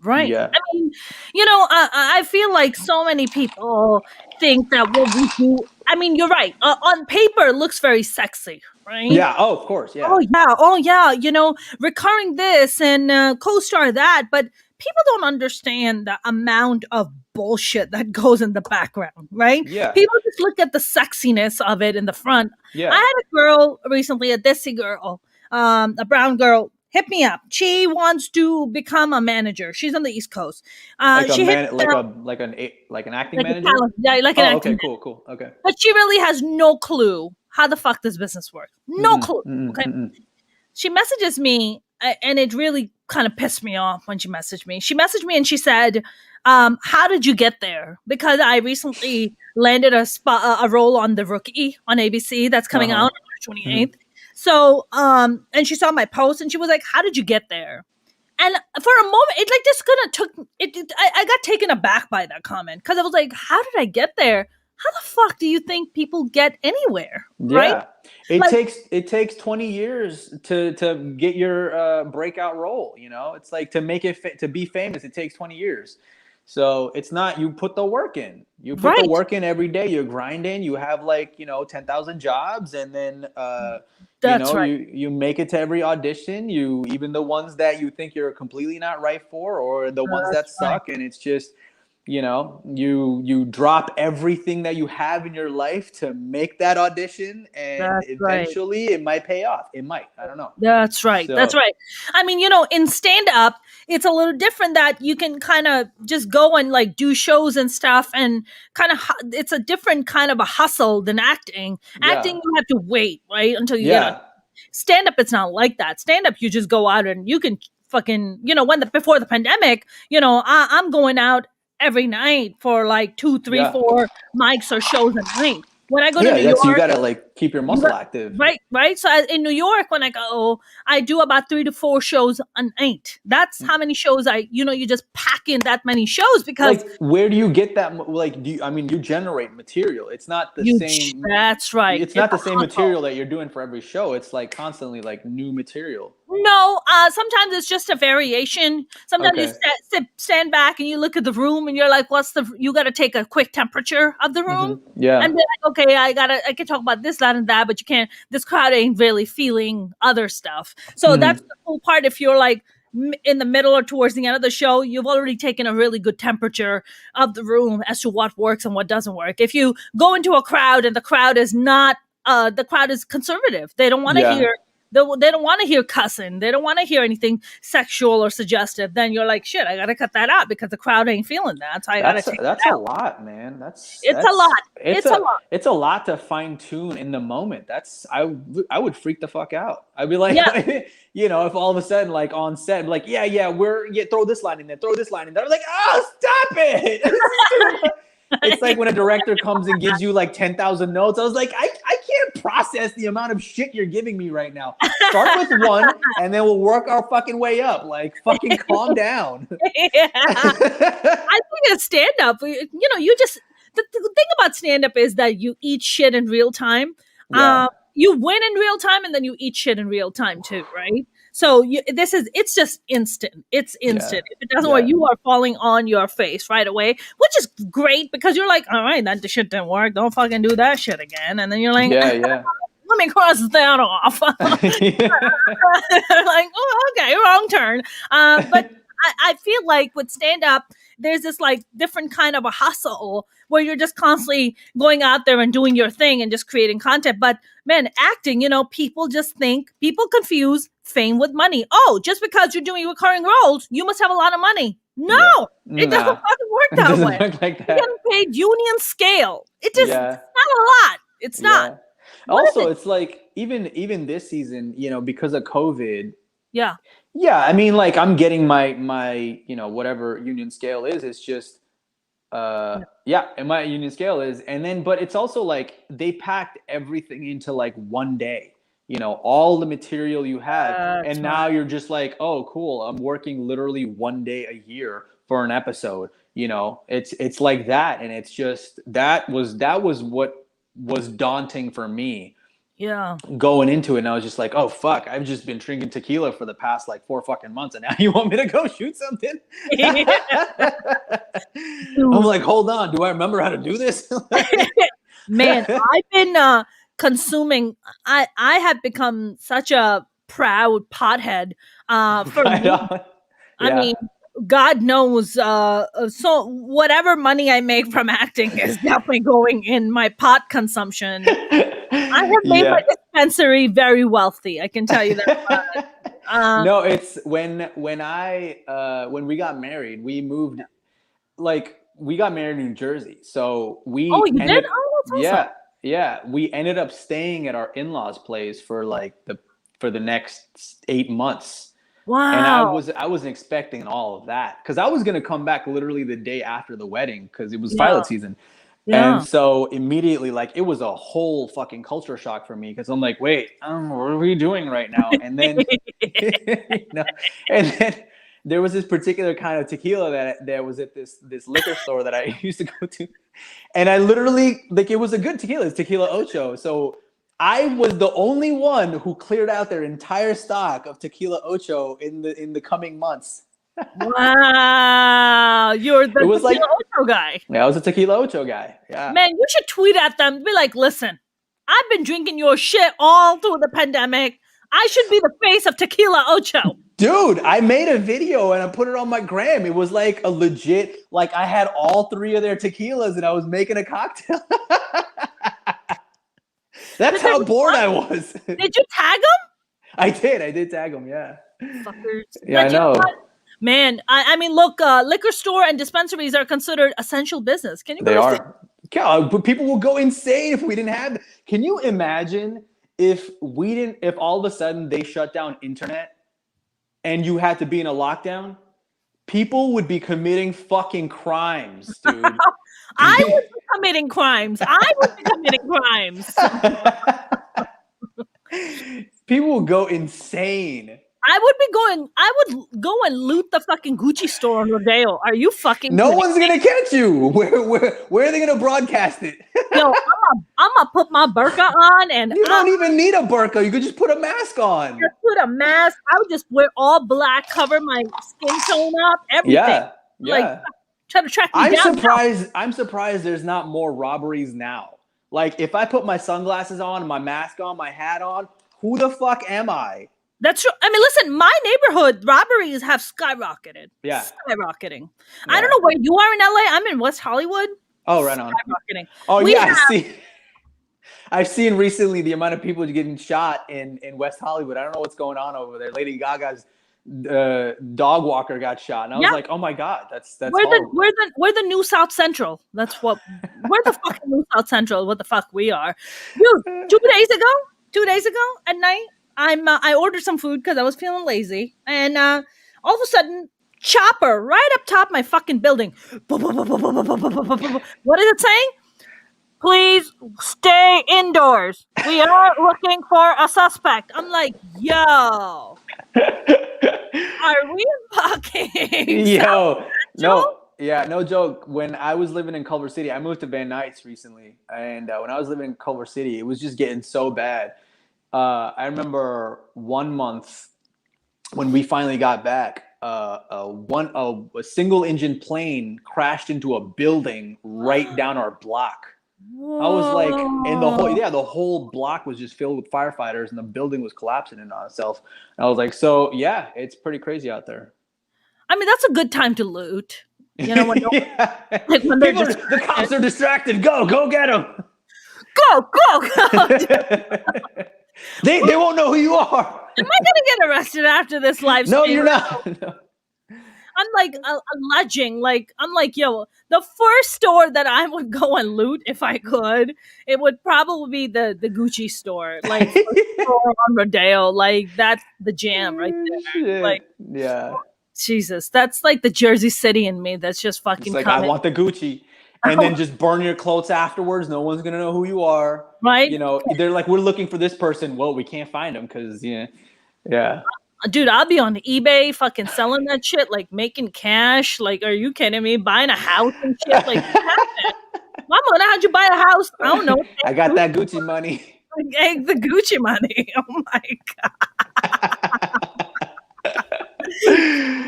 right. Yeah. I mean, I feel like so many people think that what we do. I mean, you're right. On paper, it looks very sexy, right? Yeah. Oh, of course. Yeah. Oh yeah. Recurring this and co-star that, but people don't understand the amount of bullshit that goes in the background, right? Yeah. People just look at the sexiness of it in the front. Yeah. I had a girl recently, a Desi girl, a brown girl, hit me up. She wants to become a manager. She's on the East Coast. Like an acting manager. Like an acting. Okay, cool. Okay. But she really has no clue how the fuck this business works. No clue. Okay. She messages me, and it really kind of pissed me off when she messaged me. She messaged me and she said, "How did you get there?" Because I recently landed a role on The Rookie on ABC that's coming out on March 28th. So, and she saw my post and she was like, "How did you get there?" And for a moment, it like just kind of took it. I got taken aback by that comment, because I was like, "How did I get there? How the fuck do you think people get anywhere?" Right? It takes 20 years to get your breakout role. It's like, to make it to be famous, it takes 20 years. So it's not, you put the work in. You put the work in every day. You're grinding. You have 10,000 jobs, and then you make it to every audition. Even the ones that you think you're completely not right for, or the ones that suck, and it's just you drop everything that you have in your life to make that audition, and eventually it might pay off. It might. I don't know. That's right. I mean, in stand-up, it's a little different, that you can kind of just go and like do shows and stuff, and kind of it's a different kind of a hustle than acting. Acting, you have to wait, right, until you get on. Stand-up, it's not like that. Stand-up, you just go out and you can fucking, before the pandemic, I'm going out every night for like 2, 3, 4 mics or shows a night. When I go to New York, you gotta keep your muscle active. Right. So in New York, when I go, I do about 3 to 4 shows a night. That's how many shows you just pack in that many shows, because where do you get that? You generate material. It's not the same. That's right. It's not the same material that you're doing for every show. It's constantly new material. No, sometimes it's just a variation. Sometimes you stand back and you look at the room and you're like, you got to take a quick temperature of the room. Yeah. And be like, okay, I can talk about this, that, and that, but you can't, this crowd ain't really feeling other stuff. So that's the cool part. If you're in the middle or towards the end of the show, you've already taken a really good temperature of the room as to what works and what doesn't work. If you go into a crowd and the crowd is not, the crowd is conservative. They don't want to hear, they don't want to hear cussing. They don't want to hear anything sexual or suggestive. Then you're like, shit, I got to cut that out because the crowd ain't feeling that. So I got to take That's that a out. lot, man. It's a lot. It's a lot. It's a lot to fine tune in the moment. I would freak the fuck out. I'd be like, if all of a sudden, on set, throw this line in there, throw this line in there. I was like, oh, stop it. It's like when a director comes and gives you 10,000 notes. I was like, I can't process the amount of shit you're giving me right now. Start with one, and then we'll work our fucking way up. Fucking calm down. I think a stand-up, you just, the thing about stand-up is that you eat shit in real time. Yeah. You win in real time, and then you eat shit in real time too, right? So it's just instant. It's instant. If it doesn't work, you are falling on your face right away, which is great, because you're like, all right, that shit didn't work. Don't fucking do that shit again. And then you're like, let me cross that off. Okay, wrong turn. But I feel like with stand-up, there's this different kind of a hustle where you're just constantly going out there and doing your thing and just creating content. But man, acting, people confuse fame with money. Oh, just because you're doing recurring roles, you must have a lot of money. No, it doesn't fucking work that way. Look like that. You're getting paid union scale. It just, it's not a lot. It's not. Also, it's like even this season, because of COVID. Yeah. Yeah, I mean, like I'm getting my whatever union scale is. It's just and my union scale is, and then but it's also like they packed everything into like one day. All the material you have, and now you're just like, oh, cool. I'm working literally one day a year for an episode. It's like that, and it's just that was what was daunting for me. Yeah. Going into it, and I was just like, oh fuck, I've just been drinking tequila for the past like 4 fucking months, and now you want me to go shoot something? I'm like, hold on, do I remember how to do this? Man, I've been consuming. I have become such a proud pothead. For me, I mean, God knows. So whatever money I make from acting is definitely going in my pot consumption. I have made my dispensary very wealthy. I can tell you that. No, it's when we got married, we moved. Like we got married in New Jersey, so we. Oh, you did? Oh, that's awesome. Yeah. We ended up staying at our in-laws' place for the next 8 months. Wow. And I wasn't expecting all of that because I was gonna come back literally the day after the wedding because it was pilot season. Yeah. And so immediately, like, it was a whole fucking culture shock for me because I'm like, wait, what are we doing right now? And then, and then there was this particular kind of tequila that was at this liquor store that I used to go to, and I literally, like, it was a good tequila. It's Tequila Ocho. So I was the only one who cleared out their entire stock of Tequila Ocho in the coming months. Wow, you're the Tequila Ocho guy. Yeah, I was a Tequila Ocho guy. Yeah. Man, you should tweet at them. Be like, listen, I've been drinking your shit all through the pandemic. I should be the face of Tequila Ocho. Dude, I made a video and I put it on my gram. It was like a legit, like I had all 3 of their tequilas and I was making a cocktail. That's how bored I was. Did you tag them? I did tag them, yeah. Fuckers. Yeah, I know. Man, I mean, look, liquor store and dispensaries are considered essential business. Can you believe They are. Yeah, but people will go insane if we didn't have. Can you imagine if all of a sudden they shut down internet and you had to be in a lockdown? People would be committing fucking crimes, dude. I would be committing crimes. People will go insane. I would go and loot the fucking Gucci store on Rodeo. Are you fucking No one's gonna catch you. Where are they gonna broadcast it? Yo, I'm gonna put my burqa on, and you don't even need a burqa. You could just put a mask on. Just put a mask. I would just wear all black, cover my skin tone up, everything. Yeah. Like, try to track me down. I'm surprised there's not more robberies now. Like, if I put my sunglasses on, my mask on, my hat on, who the fuck am I? That's true. I mean, listen, my neighborhood robberies have skyrocketed. Yeah. Skyrocketing. Yeah. I don't know where you are in LA. I'm in West Hollywood. Oh, right on. Skyrocketing. Oh, I've seen recently the amount of people getting shot in West Hollywood. I don't know what's going on over there. Lady Gaga's dog walker got shot. And I was like, oh my God, that's we're the new South Central. That's what we're the fucking new South Central. What the fuck we are. Dude, 2 days ago at night, I ordered some food because I was feeling lazy, and all of a sudden, chopper right up top of my fucking building. What is it saying? Please stay indoors. We are looking for a suspect. I'm like, yo, are we fucking? Yo, no joke. When I was living in Culver City, I moved to Van Nuys recently, and when I was living in Culver City, it was just getting so bad. I remember 1 month when we finally got back, a single engine plane crashed into a building right down our block. Whoa. I was like, and the whole block was just filled with firefighters, and the building was collapsing in on itself. And I was like, so yeah, it's pretty crazy out there. I mean, that's a good time to loot. You know, when the cops are distracted. Go get them. Go. They won't know who you are. Am I gonna get arrested after this live stream? No, you're not. No. I'm like alleging, like I'm like, yo, the first store that I would go and loot if I could, it would probably be the Gucci store, like first store on Rodeo, like that's the jam right there. Like, Shit. Yeah. Jesus, that's like the Jersey City in me that's just It's fucking like I coming. want the Gucci, and then just burn your clothes afterwards. No one's gonna know who you are. Right? You know, they're like, we're looking for this person. Well, we can't find them because yeah. Dude, I'll be on eBay fucking selling that shit, like making cash. Like, are you kidding me? Buying a house and shit. Like, what happened? Mama, how'd you buy a house? I don't know. I got that Gucci money. Like, the Gucci money. Oh my god.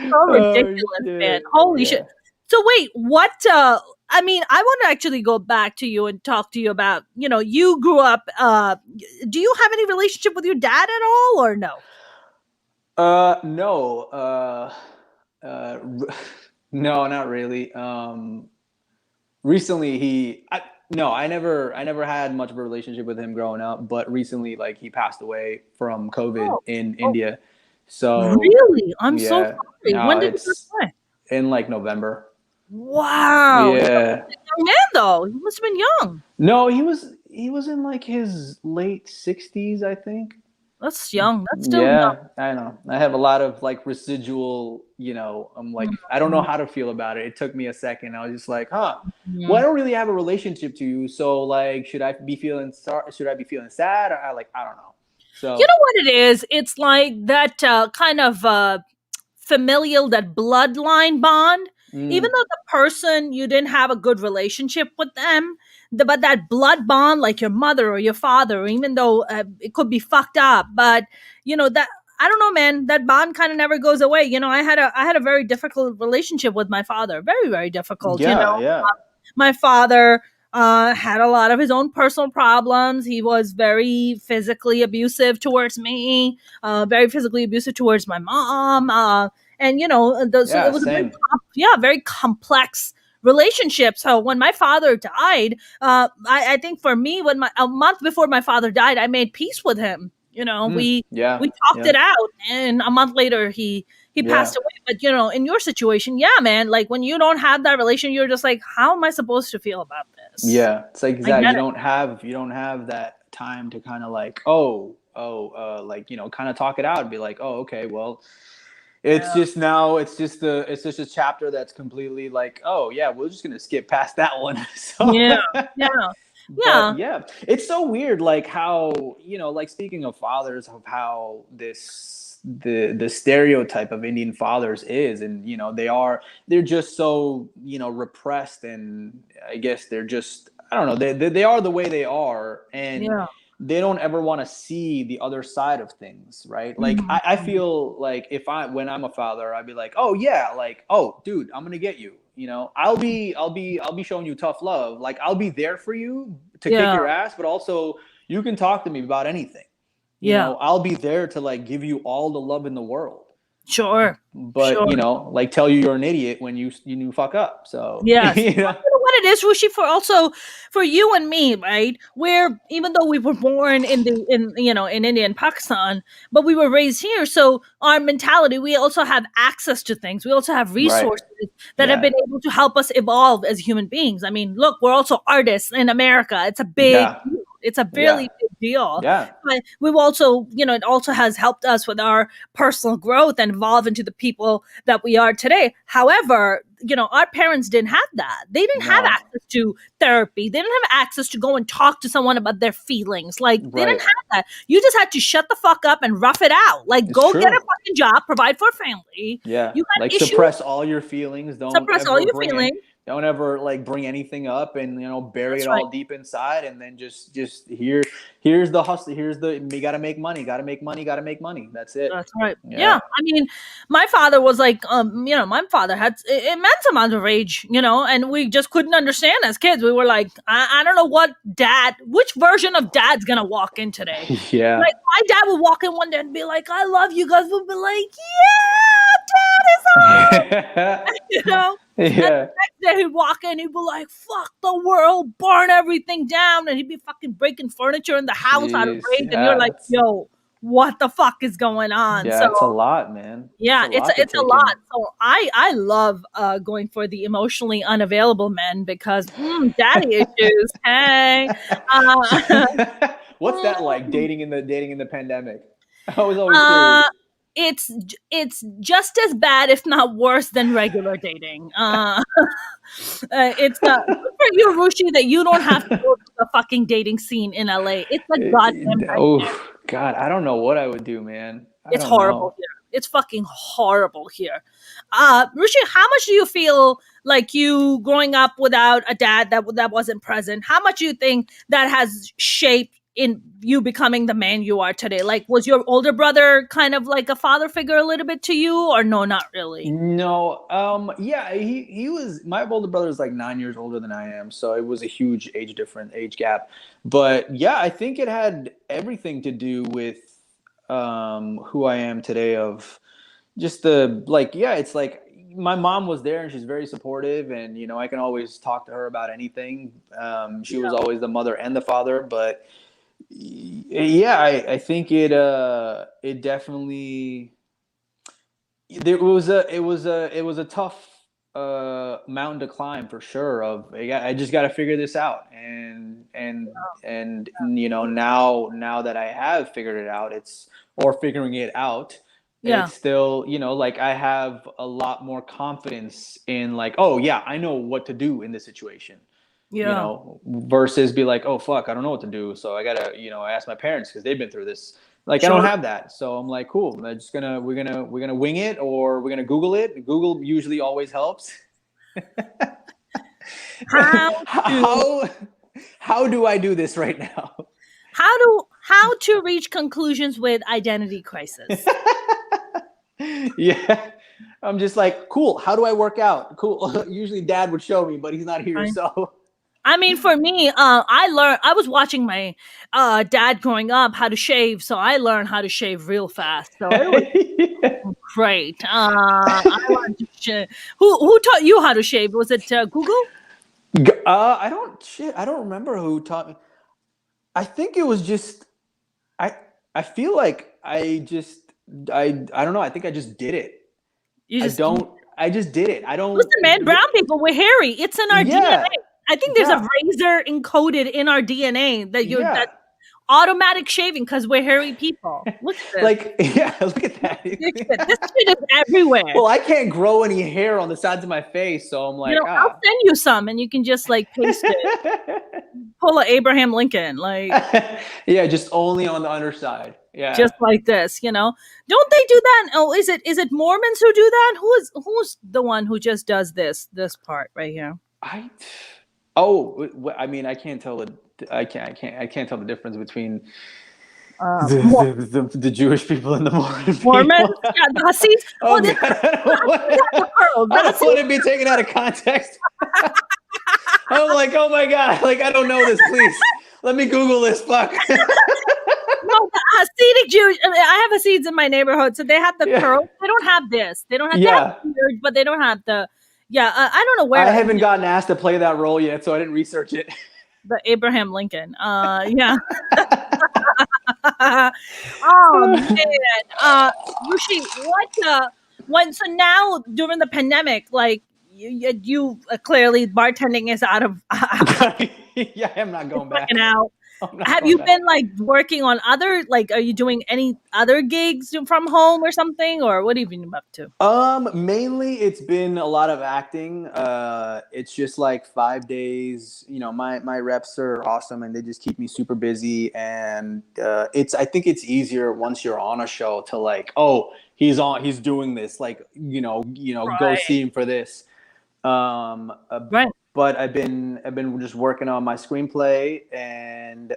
So ridiculous, man. Holy shit. So wait, what I mean, I want to actually go back to you and talk to you about, you grew up do you have any relationship with your dad at all or no? No. No, not really. Recently I never had much of a relationship with him growing up, but recently, like, he passed away from COVID in India. So really? I'm so yeah, sorry. no, When did you pass it's away? in like November. Wow. He was Yeah. a young man though. He must have been young. No, he was in like his late 60s, I think. That's young. That's still young. Yeah, I know. I have a lot of like residual, I'm like, I don't know how to feel about it. It took me a second. I was just like, well, I don't really have a relationship to you. So like, should I be feeling sorry? Should I be feeling sad? Or I don't know. So You know what it is? It's like that kind of familial, that bloodline bond. Even though the person, you didn't have a good relationship with them, but that blood bond, like your mother or your father, even though it could be fucked up, but that, I don't know, man, that bond kind of never goes away. I had a very difficult relationship with my father, very very difficult. yeah. My father had a lot of his own personal problems. He was very physically abusive towards me, very physically abusive towards my mom. And so Yeah, it was a same. very complex relationship. So when my father died, I think for me, when a month before my father died, I made peace with him. We Yeah. talked it out, and a month later he passed away. But in your situation, yeah, man, like when you don't have that relation, you're just like, how am I supposed to feel about this? Yeah, it's like I that. get You it. don't have that time to kind of like, like, kind of talk it out and be like, oh, okay, well, it's just now, it's just a chapter that's completely like, oh yeah, we're just gonna skip past that one. So Yeah, yeah, yeah, but yeah, it's so weird, like how, like, speaking of fathers, of how the stereotype of Indian fathers is, and they're just so repressed, and I guess they're just, I don't know, they are the way they are, and yeah. they don't ever want to see the other side of things, right? Like I feel like when I'm a father, I'd be like, oh yeah, like, oh dude, I'm gonna get you. I'll be showing you tough love. Like, I'll be there for you to kick Yeah, your ass, but also you can talk to me about anything. yeah. I'll be there to like give you all the love in the world. Sure, But sure. like, tell you you're an idiot when you fuck up. So Yes. You know what it is, Rushi, for you and me, right? Where even though we were born in India and Pakistan, but we were raised here, so our mentality, we also have access to things. We also have right. resources that have Yeah. been able to help us evolve as human beings. I mean, look, we're also artists in America. It's a big Yeah. deal. It's a Yeah. really big deal. Yeah. But we've also, it also has helped us with our personal growth and evolve into the people that we are today. However, our parents didn't have that. They didn't have No. access to therapy. They didn't have access to go and talk to someone about their feelings. Like, they didn't Right. have that. You just had to shut the fuck up and rough it out. Like, It's go get a true. fucking job, provide for a family. Yeah, You like, got issues, suppress all your feelings. suppress all your feelings. Don't ever like bring anything up, and bury That's it right. all deep inside, and then just here's the hustle. We gotta make money. Gotta make money. Gotta make money. That's it. That's right. Yeah. Yeah. I mean, my father was like, my father had immense amount of rage, and we just couldn't understand as kids. We were like, I don't know which version of dad's gonna walk in today. Yeah. Like, my dad would walk in one day and be like, I love you guys. We'd be like, yeah, dad is home. And the Yeah. next day he'd walk in, he'd be like, fuck the world, burn everything down. And he'd be fucking breaking furniture in the house out of Jeez. rage. And you're Yeah. like, yo, what the fuck is going on? Yeah, So it's a lot, man. yeah, It's a lot to it's a take lot. in. So I love going for the emotionally unavailable men because daddy issues. Hey, What's that like mm, dating in the pandemic? I was always uh, curious. it's just as bad, if not worse, than regular dating. It's good for you, Rushi, that you don't have to go to the fucking dating scene in LA. It's a goddamn nightmare. Oh God, I don't know what I would do, man. I It's don't horrible know. here. It's fucking horrible here. Rushi, how much do you feel like you growing up without a dad that wasn't present? How much do you think that has shaped in you becoming the man you are today? Like, was your older brother kind of like a father figure a little bit to you, or no, not really? No, yeah, he was my older brother is like 9 years older than I am, so it was a huge age gap. But yeah, I think it had everything to do with who I am today. Of just the like, yeah, it's like my mom was there and she's very supportive, and I can always talk to her about anything. She was Yeah, always the mother and the father, but yeah, I think it definitely it was a tough mountain to climb for sure. I just got to figure this out, and now that I have figured it out, or figuring it out, yeah, it's still like I have a lot more confidence in, like, oh yeah, I know what to do in this situation, yeah. versus be like, oh fuck, I don't know what to do, so I gotta ask my parents because they've been through this. Like, I don't Sure. have that, so I'm like, cool. We're gonna wing it, or we're gonna Google it. Google usually always helps. How to how how do I do this right now? how to reach conclusions with identity crisis? Yeah, I'm just like, cool. How do I work out? Cool. Usually, Dad would show me, but he's not here, so. I mean, for me, I was watching my dad growing up how to shave, so I learned how to shave real fast. So it was Yeah. great. I learned to shave. Who taught you how to shave? Was it Google? I don't remember who taught me. I think it was just I. I feel like I don't know. I think I just did it. You I just don't. I just did it. I don't. listen, man. Brown people, we're hairy. It's in our Yeah. DNA. I think there's a Yeah. razor encoded in our DNA that Yeah. automatic shaving because we're hairy people. Look at this. Like, yeah. Look at that. This shit is everywhere. Well, I can't grow any hair on the sides of my face, so I'm like, I'll send you some, and you can just like paste it. Pull a Abraham Lincoln, like Yeah, just only on the underside. Yeah. just like this. Don't they do that? Oh, is it Mormons who do that? Who's the one who just does this part right here? I. Oh, I mean, I can't tell I can't tell the difference between the Jewish people and the Mormon Mormons, people. yeah, the Hasids. Oh This God, I don't want to be taken out of context. I'm like, oh my God, like, I don't know this. Please, let me Google this. Fuck. No, the Hasidic Jewish. I have Hasids in my neighborhood, so they have the Yeah. curls. They don't have this. They don't have Yeah. that beard, but they don't have the. Yeah, I don't know where. I haven't gotten asked to play that role yet, so I didn't research it. The Abraham Lincoln. Yeah. Oh man, Rushi, so now during the pandemic, like you clearly bartending is out of Yeah, I'm not going back. fucking out. I'm not Have going you back. been like working on are you doing any other gigs from home or something, or what have you been up to? Mainly it's been a lot of acting. It's just like 5 days. My reps are awesome and they just keep me super busy. And I think it's easier once you're on a show to, like, oh, he's doing this. Like, go Right. see him for this. Right. But I've been just working on my screenplay and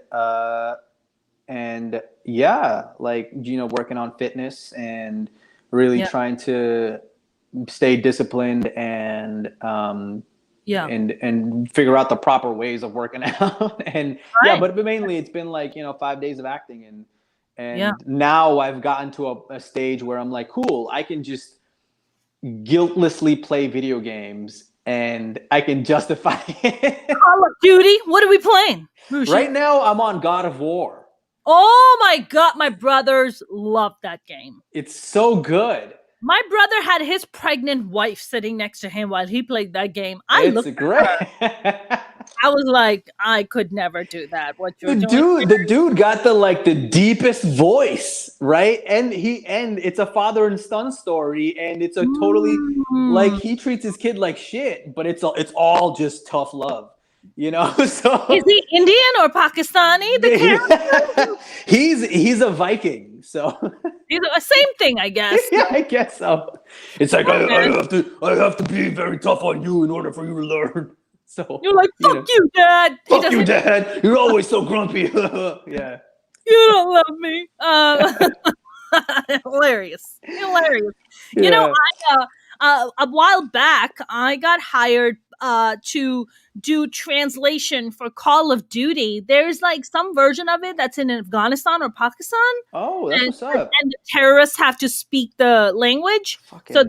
yeah, like, working on fitness and really trying to stay disciplined and and figure out the proper ways of working out. And yeah, but mainly it's been like 5 days of acting, and now I've gotten to a stage where I'm like, cool, I can just guiltlessly play video games and I can justify it. Call of Duty. What are we playing, Rushi? Right now I'm on God of War. Oh my God, my brothers loved that game. It's so good. My brother had his pregnant wife sitting next to him while he played that game. I It's looked at great. her. I was like, I could never do that. What you're doing? The dude got the deepest voice, right? And it's a father and son story, and it's a totally like he treats his kid like shit, but it's all just tough love, you know. So is he Indian or Pakistani? The character? he's a Viking, so He's a same thing, I guess. yeah, I guess so. It's like I have to be very tough on you in order for you to learn. So you're like, fuck you, Dad. Fuck you, Dad. You're always so grumpy. Yeah. You don't love me. Hilarious. Yeah. You know, a while back, I got hired to do translation for Call of Duty. There's like some version of it that's in Afghanistan or Pakistan. Oh, that's what's up. And the terrorists have to speak the language. So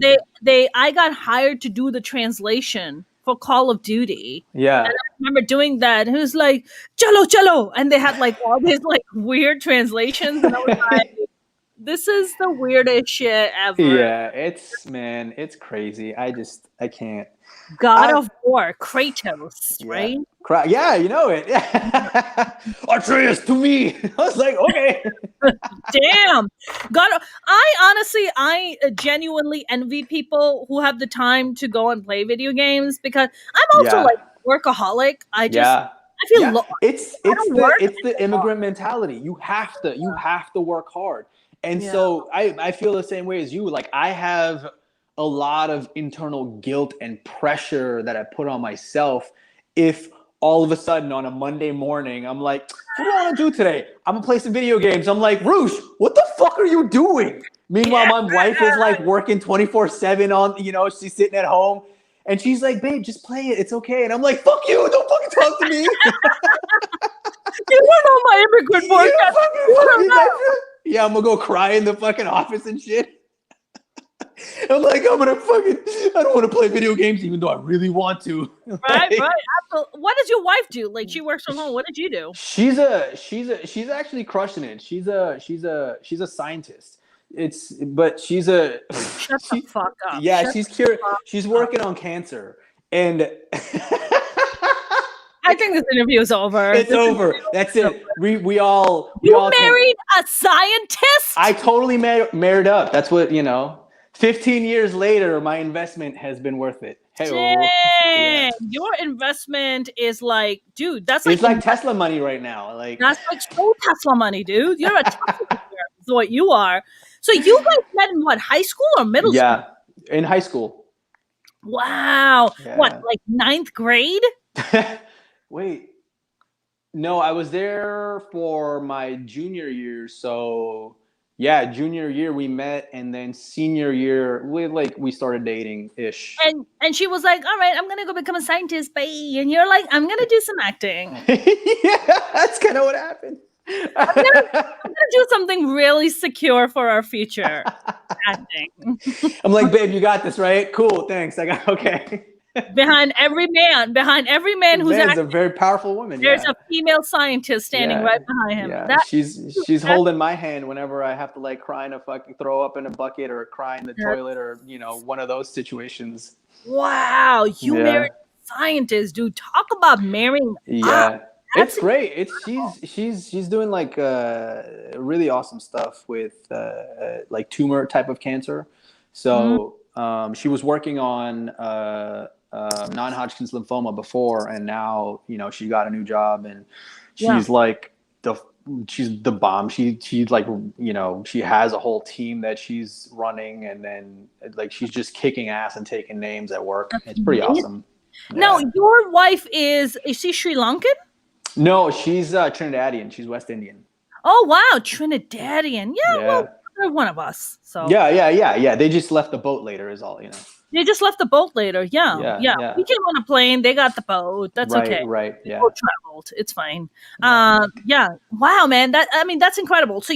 I got hired to do the translation for Call of Duty. Yeah. And I remember doing that. And it was like, chalo, chalo. And they had like all these like weird translations. And I was like, this is the weirdest shit ever. Yeah, it's crazy. I can't. God of War, Kratos, right? Yeah, you know it. Atreus to me. I was like, okay. Damn. I genuinely envy people who have the time to go and play video games because I'm also like workaholic. I feel it's the immigrant mentality. You have to work hard. And so I feel the same way as you. Like I have a lot of internal guilt and pressure that I put on myself if all of a sudden on a Monday morning, I'm like, what do I want to do today? I'm going to play some video games. I'm like, Rush, what the fuck are you doing? Meanwhile, my wife is like working 24/7 on, she's sitting at home and she's like, babe, just play it. It's okay. And I'm like, fuck you. Don't fucking talk to me. You don't know my immigrant podcast. Yeah, I'm going to go cry in the fucking office and shit. I'm like, I don't want to play video games even though I really want to. Right. Absolutely. What does your wife do? Like she works from home. What did you do? She's actually crushing it. She's a scientist. She's a Shut the fuck up. Yeah, she's working on cancer. And I think this interview is over. It's over. That's it. We all married a scientist? I totally married up. That's what, 15 years later, my investment has been worth it. Dang. Your investment is like, dude, that's like... It's like Tesla money right now. Like that's like so Tesla money, dude. You're a Tesla is what you are. So you guys met in what, high school or middle school? Yeah, in high school. Wow. Yeah. What, like 9th grade? Wait. No, I was there for my junior year, so... Yeah, junior year we met, and then senior year we started dating ish. And she was like, "All right, I'm gonna go become a scientist, bye." And you're like, "I'm gonna do some acting." Yeah, that's kind of what happened. I'm gonna do something really secure for our future. Acting. I'm like, babe, you got this, right? Cool, thanks. Okay. Behind every man who's acting, a very powerful woman. There's a female scientist standing right behind him. Yeah, she's holding my hand whenever I have to cry in a fucking throw up in a bucket or cry in the toilet or one of those situations. Wow, you married a scientist, dude. Talk about marrying. Yeah, it's great. She's doing really awesome stuff with tumor type of cancer. So she was working on non-Hodgkin's lymphoma before, and now she got a new job, and she's she's the bomb. She has a whole team that she's running, and then she's just kicking ass and taking names at work. It's pretty awesome. Now, your wife is she Sri Lankan? No, she's Trinidadian. She's West Indian. Oh wow, Trinidadian. Yeah. Well, they're one of us. So yeah. They just left the boat later, is all. They just left the boat later. Yeah. We came on a plane. They got the boat. That's okay. Right. Yeah. People traveled. It's fine. Yeah. Wow, man. That's incredible. So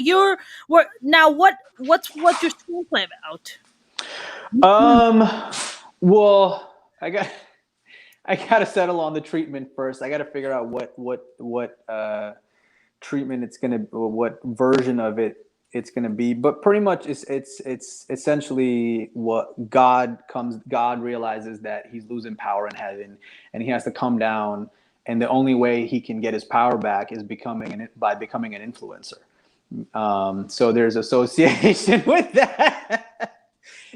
what's your screenplay about? Well, I gotta settle on the treatment first. I gotta figure out what treatment it's gonna, what version of it's gonna be. But pretty much, it's essentially what God realizes that he's losing power in heaven, and he has to come down, and the only way he can get his power back is by becoming an influencer. So there's association with that.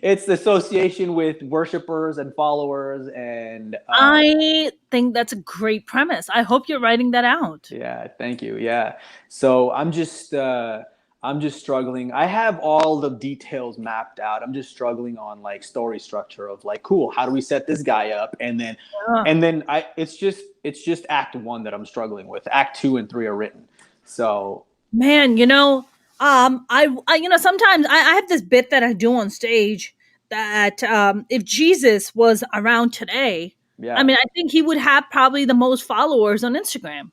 It's the association with worshipers and followers, and I think that's a great premise. I hope you're writing that out. Yeah, thank you. Yeah, so I'm just struggling. I have all the details mapped out. I'm just struggling on like story structure of like, cool, how do we set this guy up, and then it's just Act 1 that I'm struggling with. Act 2 and 3 are written. So man, I sometimes I have this bit that I do on stage that if Jesus was around today, I mean, I think he would have probably the most followers on Instagram.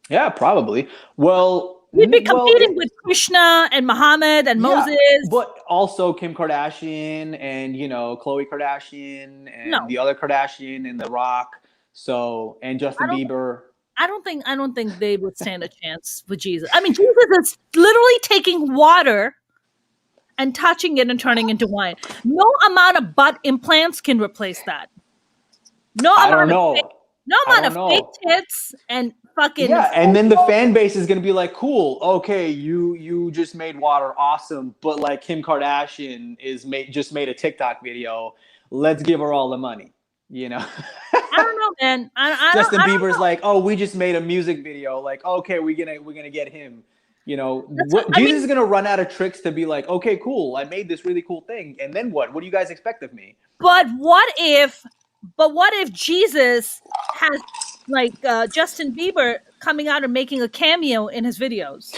Yeah, probably. Well, we'd be competing with Krishna and Muhammad and Moses, but also Kim Kardashian and Khloe Kardashian and the other Kardashian and The Rock. So, and Justin Bieber. I don't think they would stand a chance with Jesus. I mean, Jesus is literally taking water and touching it and turning into wine. No amount of butt implants can replace that. No amount of fake tits and fucking and then the fan base is gonna be like, cool, okay, you just made water, awesome, but like Kim Kardashian just made a TikTok video. Let's give her all the money. I don't know, man. Justin Bieber's like, oh, we just made a music video. Like, okay, we're gonna get him. Jesus is gonna run out of tricks to be like, okay, cool, I made this really cool thing, and then what? What do you guys expect of me? But what if Jesus has like Justin Bieber coming out and making a cameo in his videos?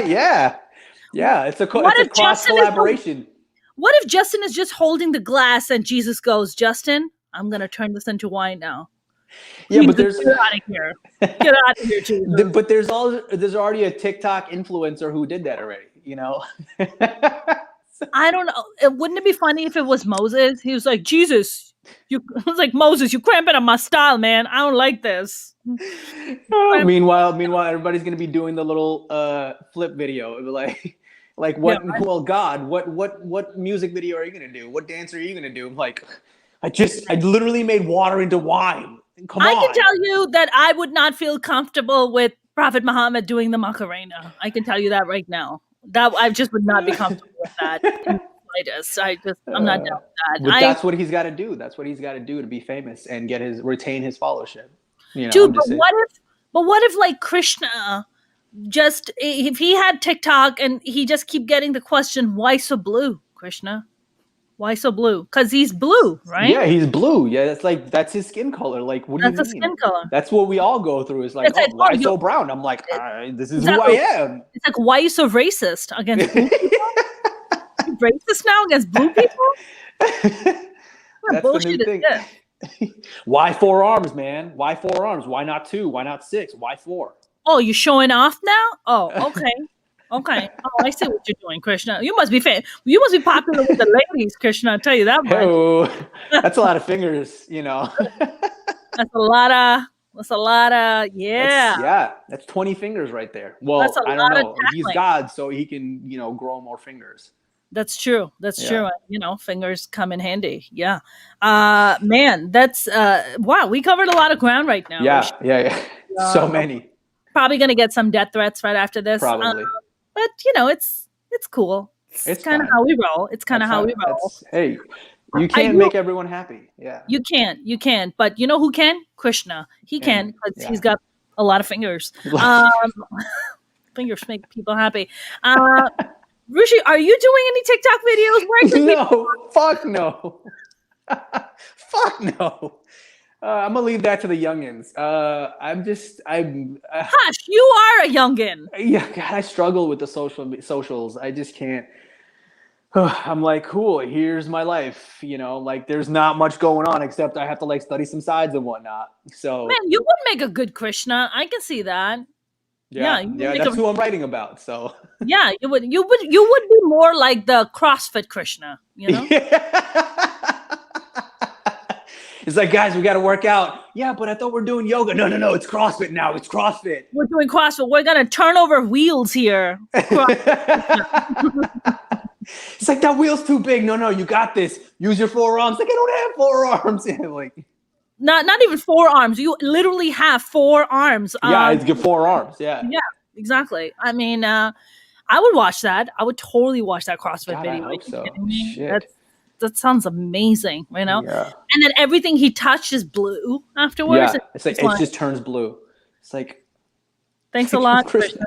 yeah, it's a cross collaboration. What if Justin is just holding the glass and Jesus goes, Justin, I'm going to turn this into wine now. Yeah, but there's get out of here. Get out of here, Jesus. But there's already a TikTok influencer who did that already, I don't know. Wouldn't it be funny if it was Moses? He was like, Jesus, Moses, you cramping on my style, man. I don't like this. Meanwhile, everybody's going to be doing the little flip video. It'll be like what? Yeah, well, God, what music video are you gonna do? What dance are you gonna do? I'm like, I literally made water into wine. Come on. I can tell you that I would not feel comfortable with Prophet Muhammad doing the Macarena. I can tell you that right now. That I just would not be comfortable with that. I'm not down with that. But that's what he's got to do. That's what he's got to do to be famous and retain his followership. Dude, but what if like Krishna? Just if he had TikTok and he just keep getting the question, why so blue, Krishna? Why so blue? Because he's blue, right? Yeah, he's blue. Yeah, that's his skin color. Like, what do you mean? That's a skin color. That's what we all go through. It's like, why so brown? I'm like, this is who I am. It's like, why are you so racist against blue people? You racist now against blue people? That's the new thing. Why 4 arms, man? Why 4 arms? Why not 2? Why not 6? Why 4? Oh, you're showing off now? Oh, okay. Okay. Oh, I see what you're doing, Krishna. You must be You must be popular with the ladies, Krishna. I'll tell you that much. Oh, that's a lot of fingers, That's a lot of, yeah. That's 20 fingers right there. Well, I don't know. He's God, so he can, grow more fingers. That's true. That's true. Fingers come in handy. Yeah. Man, that's, wow. We covered a lot of ground right now. Yeah. So many. Probably going to get some death threats right after this. Probably. But, it's cool. It's kind of how we roll. It's kind of how we roll. Hey, you can't make everyone happy. Yeah. You can't. But you know who can? Krishna. He can because he's got a lot of fingers. Fingers make people happy. Rushi, are you doing any TikTok videos? No. Fuck no. Fuck no. I'm gonna leave that to the youngins. Hush, you are a youngin. Yeah, God, I struggle with the socials. I just can't. I'm like, cool. Here's my life. Like there's not much going on except I have to like study some sides and whatnot. So man, you would make a good Krishna. I can see that. Yeah, that's who I'm writing about. So yeah, you would be more like the CrossFit Krishna. It's like, guys, we got to work out. yeah, but I thought we're doing yoga. No, it's CrossFit now. It's CrossFit. We're doing CrossFit. We're gonna turn over wheels here. It's like, that wheel's too big. No, you got this. Use your forearms. Like, I don't have forearms. Like, not even forearms. You literally have 4 arms. Yeah, it's good 4 arms. Yeah. Yeah, exactly. I mean, I would watch that. I would totally watch that CrossFit video. I hope so. Shit. That sounds amazing, you know? Yeah. And then everything he touched is blue afterwards. Yeah. It's like, it just turns blue. It's like, thanks a lot, Krishna.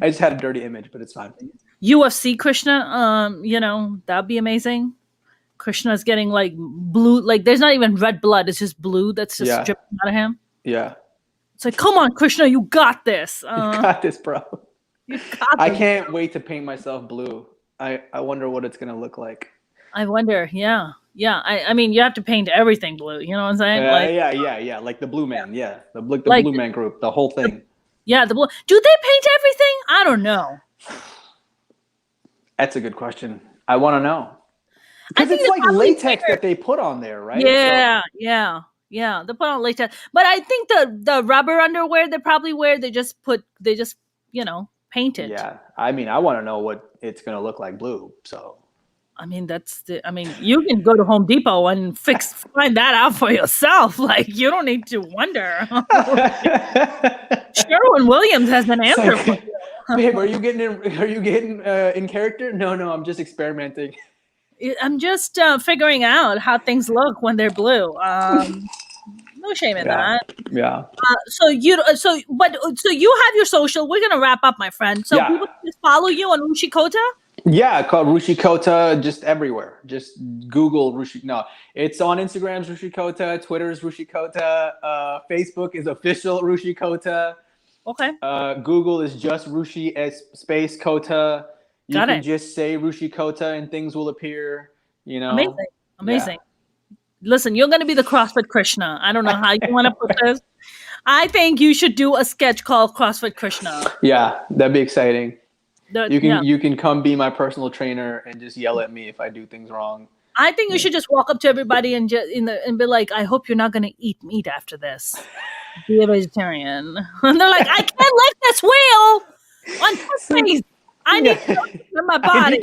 I just had a dirty image, but it's fine. UFC Krishna, that'd be amazing. Krishna's getting like blue, like there's not even red blood, it's just blue that's just dripping out of him. Yeah. It's like, come on, Krishna, you got this. You got this, bro. You got this. I can't wait to paint myself blue. I wonder what it's gonna look like. I wonder, yeah. I mean, you have to paint everything blue. You know what I'm saying? Yeah. Like the Blue Man. Yeah, the Blue Man Group. The whole thing. The blue. Do they paint everything? I don't know. That's a good question. I want to know. Because it's like latex that they put on there, right? Yeah. They put on latex, but I think the rubber underwear they probably wear, they just paint it. Yeah, I mean, I want to know what it's gonna look like blue. So, I mean, you can go to Home Depot and find that out for yourself. Like, you don't need to wonder. Sherwin-Williams has an answer for you. Babe, are you getting in character? No, I'm just experimenting. I'm just figuring out how things look when they're blue. No shame in that. Yeah. So you have your social. We're gonna wrap up, my friend. So people can just follow you on Rushi Kota. Yeah, called Rushi Kota, just everywhere. Just Google Rushi. No, it's on Instagram's Rushi Kota, Twitter's Rushi Kota, Facebook is official Rushi Kota. Okay. Google is just Rushi space Kota. You can just say Rushi Kota and things will appear. You know, amazing. Yeah. Listen, you're going to be the CrossFit Krishna. I don't know how you want to put this. I think you should do a sketch called CrossFit Krishna. Yeah, that'd be exciting. You can come be my personal trainer and just yell at me if I do things wrong. I think you should just walk up to everybody and be like, I hope you're not going to eat meat after this. Be a vegetarian. And they're like, I can't lift this wheel on face. I need to in my body.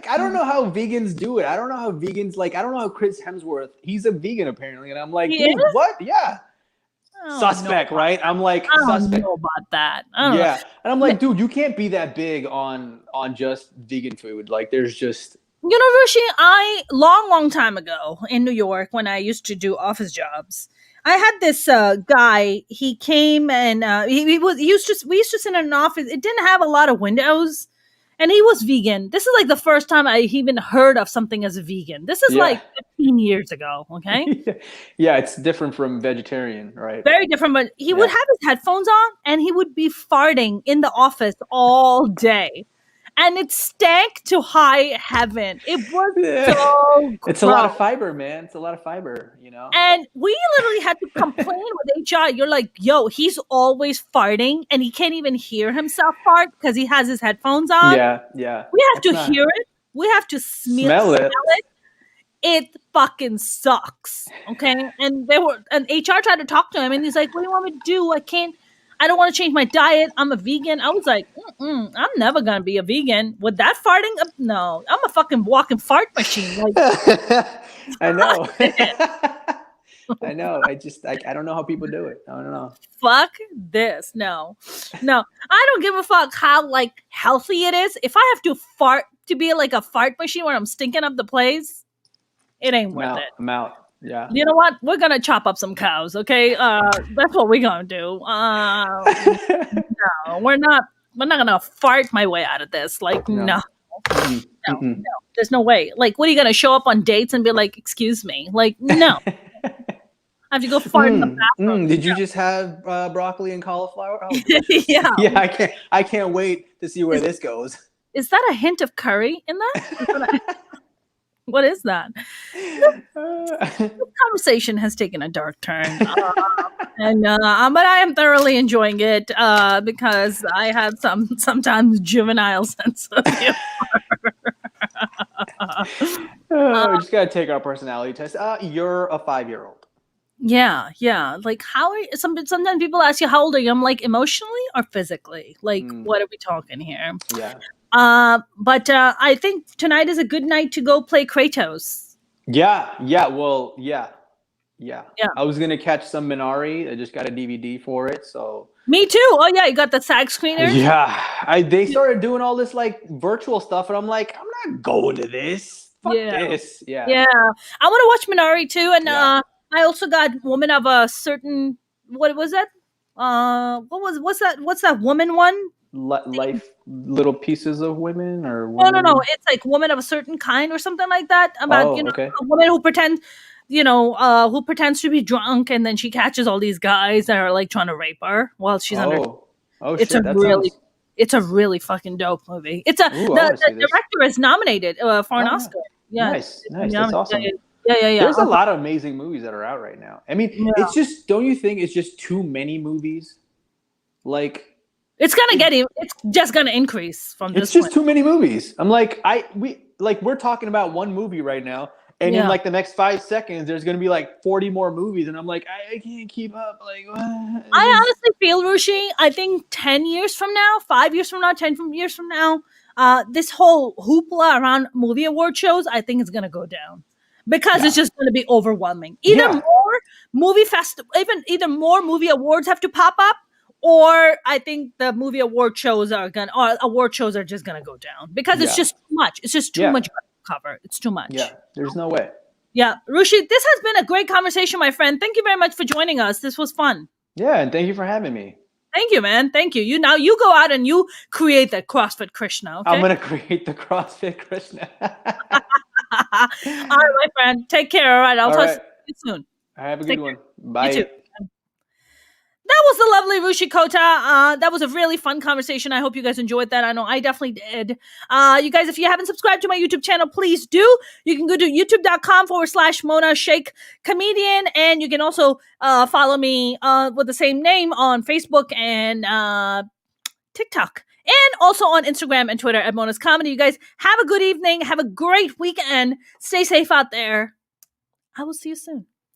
I don't know how vegans do it. I don't know how Chris Hemsworth, he's a vegan apparently. And I'm like, dude, what? Yeah. Suspect, right? I'm like, suspect. I don't know about that. Yeah. And I'm like, dude, you can't be that big on just vegan food. Like, there's just... Rushi, long time ago in New York, when I used to do office jobs, I had this guy. He came and we used to sit in an office. It didn't have a lot of windows, and he was vegan. This is like the first time I even heard of something as a vegan. This is like 15 years ago. Okay. Yeah, it's different from vegetarian, right? Very different. But he would have his headphones on, and he would be farting in the office all day. And it stank to high heaven. It was so gross. It's a lot of fiber, man. It's a lot of fiber, you know? And we literally had to complain with HR. You're like, yo, he's always farting, and he can't even hear himself fart because he has his headphones on. Yeah. We have to hear it. We have to smell it. It fucking sucks, okay? And HR tried to talk to him, and he's like, what do you want me to do? I don't want to change my diet. I'm a vegan. I was like, I'm never going to be a vegan. With that farting? No. I'm a fucking walking fart machine. Like, I know. I know. I don't know how people do it. I don't know. Fuck this. No. I don't give a fuck how, like, healthy it is. If I have to fart to be like a fart machine where I'm stinking up the place, it ain't worth it. I'm out. Yeah. You know what? We're gonna chop up some cows, okay? That's what we're gonna do. No, we're not gonna fart my way out of this. Like, no. There's no way. Like, what are you gonna show up on dates and be like, "Excuse me"? Like, no. I have to go fart in the bathroom. Did you just have broccoli and cauliflower? Oh, yeah. Yeah. I can't wait to see where this goes. Is that a hint of curry in that? What is that? This conversation has taken a dark turn, but I am thoroughly enjoying it because I have sometimes juvenile sense of humor. We just gotta take our personality test. You're a 5-year-old. Yeah, yeah. Like, how are you, sometimes people ask you how old are you? I'm like, emotionally or physically? Like, what are we talking here? Yeah. But I think tonight is a good night to go play Kratos. Yeah. Well, yeah. Yeah. I was gonna catch some Minari. I just got a DVD for it, so. Me too. Oh yeah, you got the SAG screeners. Yeah, they started doing all this like virtual stuff, and I'm like, I'm not going to this. Fuck this. Yeah. Yeah. I want to watch Minari too, and I also got Woman of a Certain. What was that? What's that woman one? Life, little pieces of women, or women? No. It's like Woman of a Certain Kind or something like that. About okay. a woman who pretends, who pretends to be drunk, and then she catches all these guys that are like trying to rape her while she's under. It's shit, it's a really fucking dope movie. The director is nominated for an Oscar. Yeah, nice. That's awesome. Yeah. There's a lot of amazing movies that are out right now. I mean, it's just, don't you think it's just too many movies? Like, it's just gonna increase from this. It's just too many movies. I'm like, we're talking about one movie right now, and in like the next 5 seconds, there's gonna be like 40 more movies, and I'm like, I can't keep up. Like, I honestly feel, Rushi, I think 10 years from now, 5 years from now, 10 years from now, this whole hoopla around movie award shows, I think it's gonna go down. Because it's just going to be overwhelming. Either more movie awards have to pop up, or I think the movie award shows are just going to go down because it's just too much. It's just too much to cover. It's too much. Yeah, there's no way. Yeah, Rushi, this has been a great conversation, my friend. Thank you very much for joining us. This was fun. Yeah, and thank you for having me. Thank you, man. Thank you. You go out and you create the CrossFit Krishna. Okay? I'm gonna create the CrossFit Krishna. All right, my friend. Take care. All right. I'll talk to you soon. Have a good one. Bye. You too. That was the lovely Rushi Kota. That was a really fun conversation. I hope you guys enjoyed that. I know I definitely did. You guys, if you haven't subscribed to my YouTube channel, please do. You can go to youtube.com/Mona Shaikh Comedian. And you can also follow me with the same name on Facebook and TikTok. And also on Instagram and Twitter at Mona's Comedy. You guys have a good evening. Have a great weekend. Stay safe out there. I will see you soon.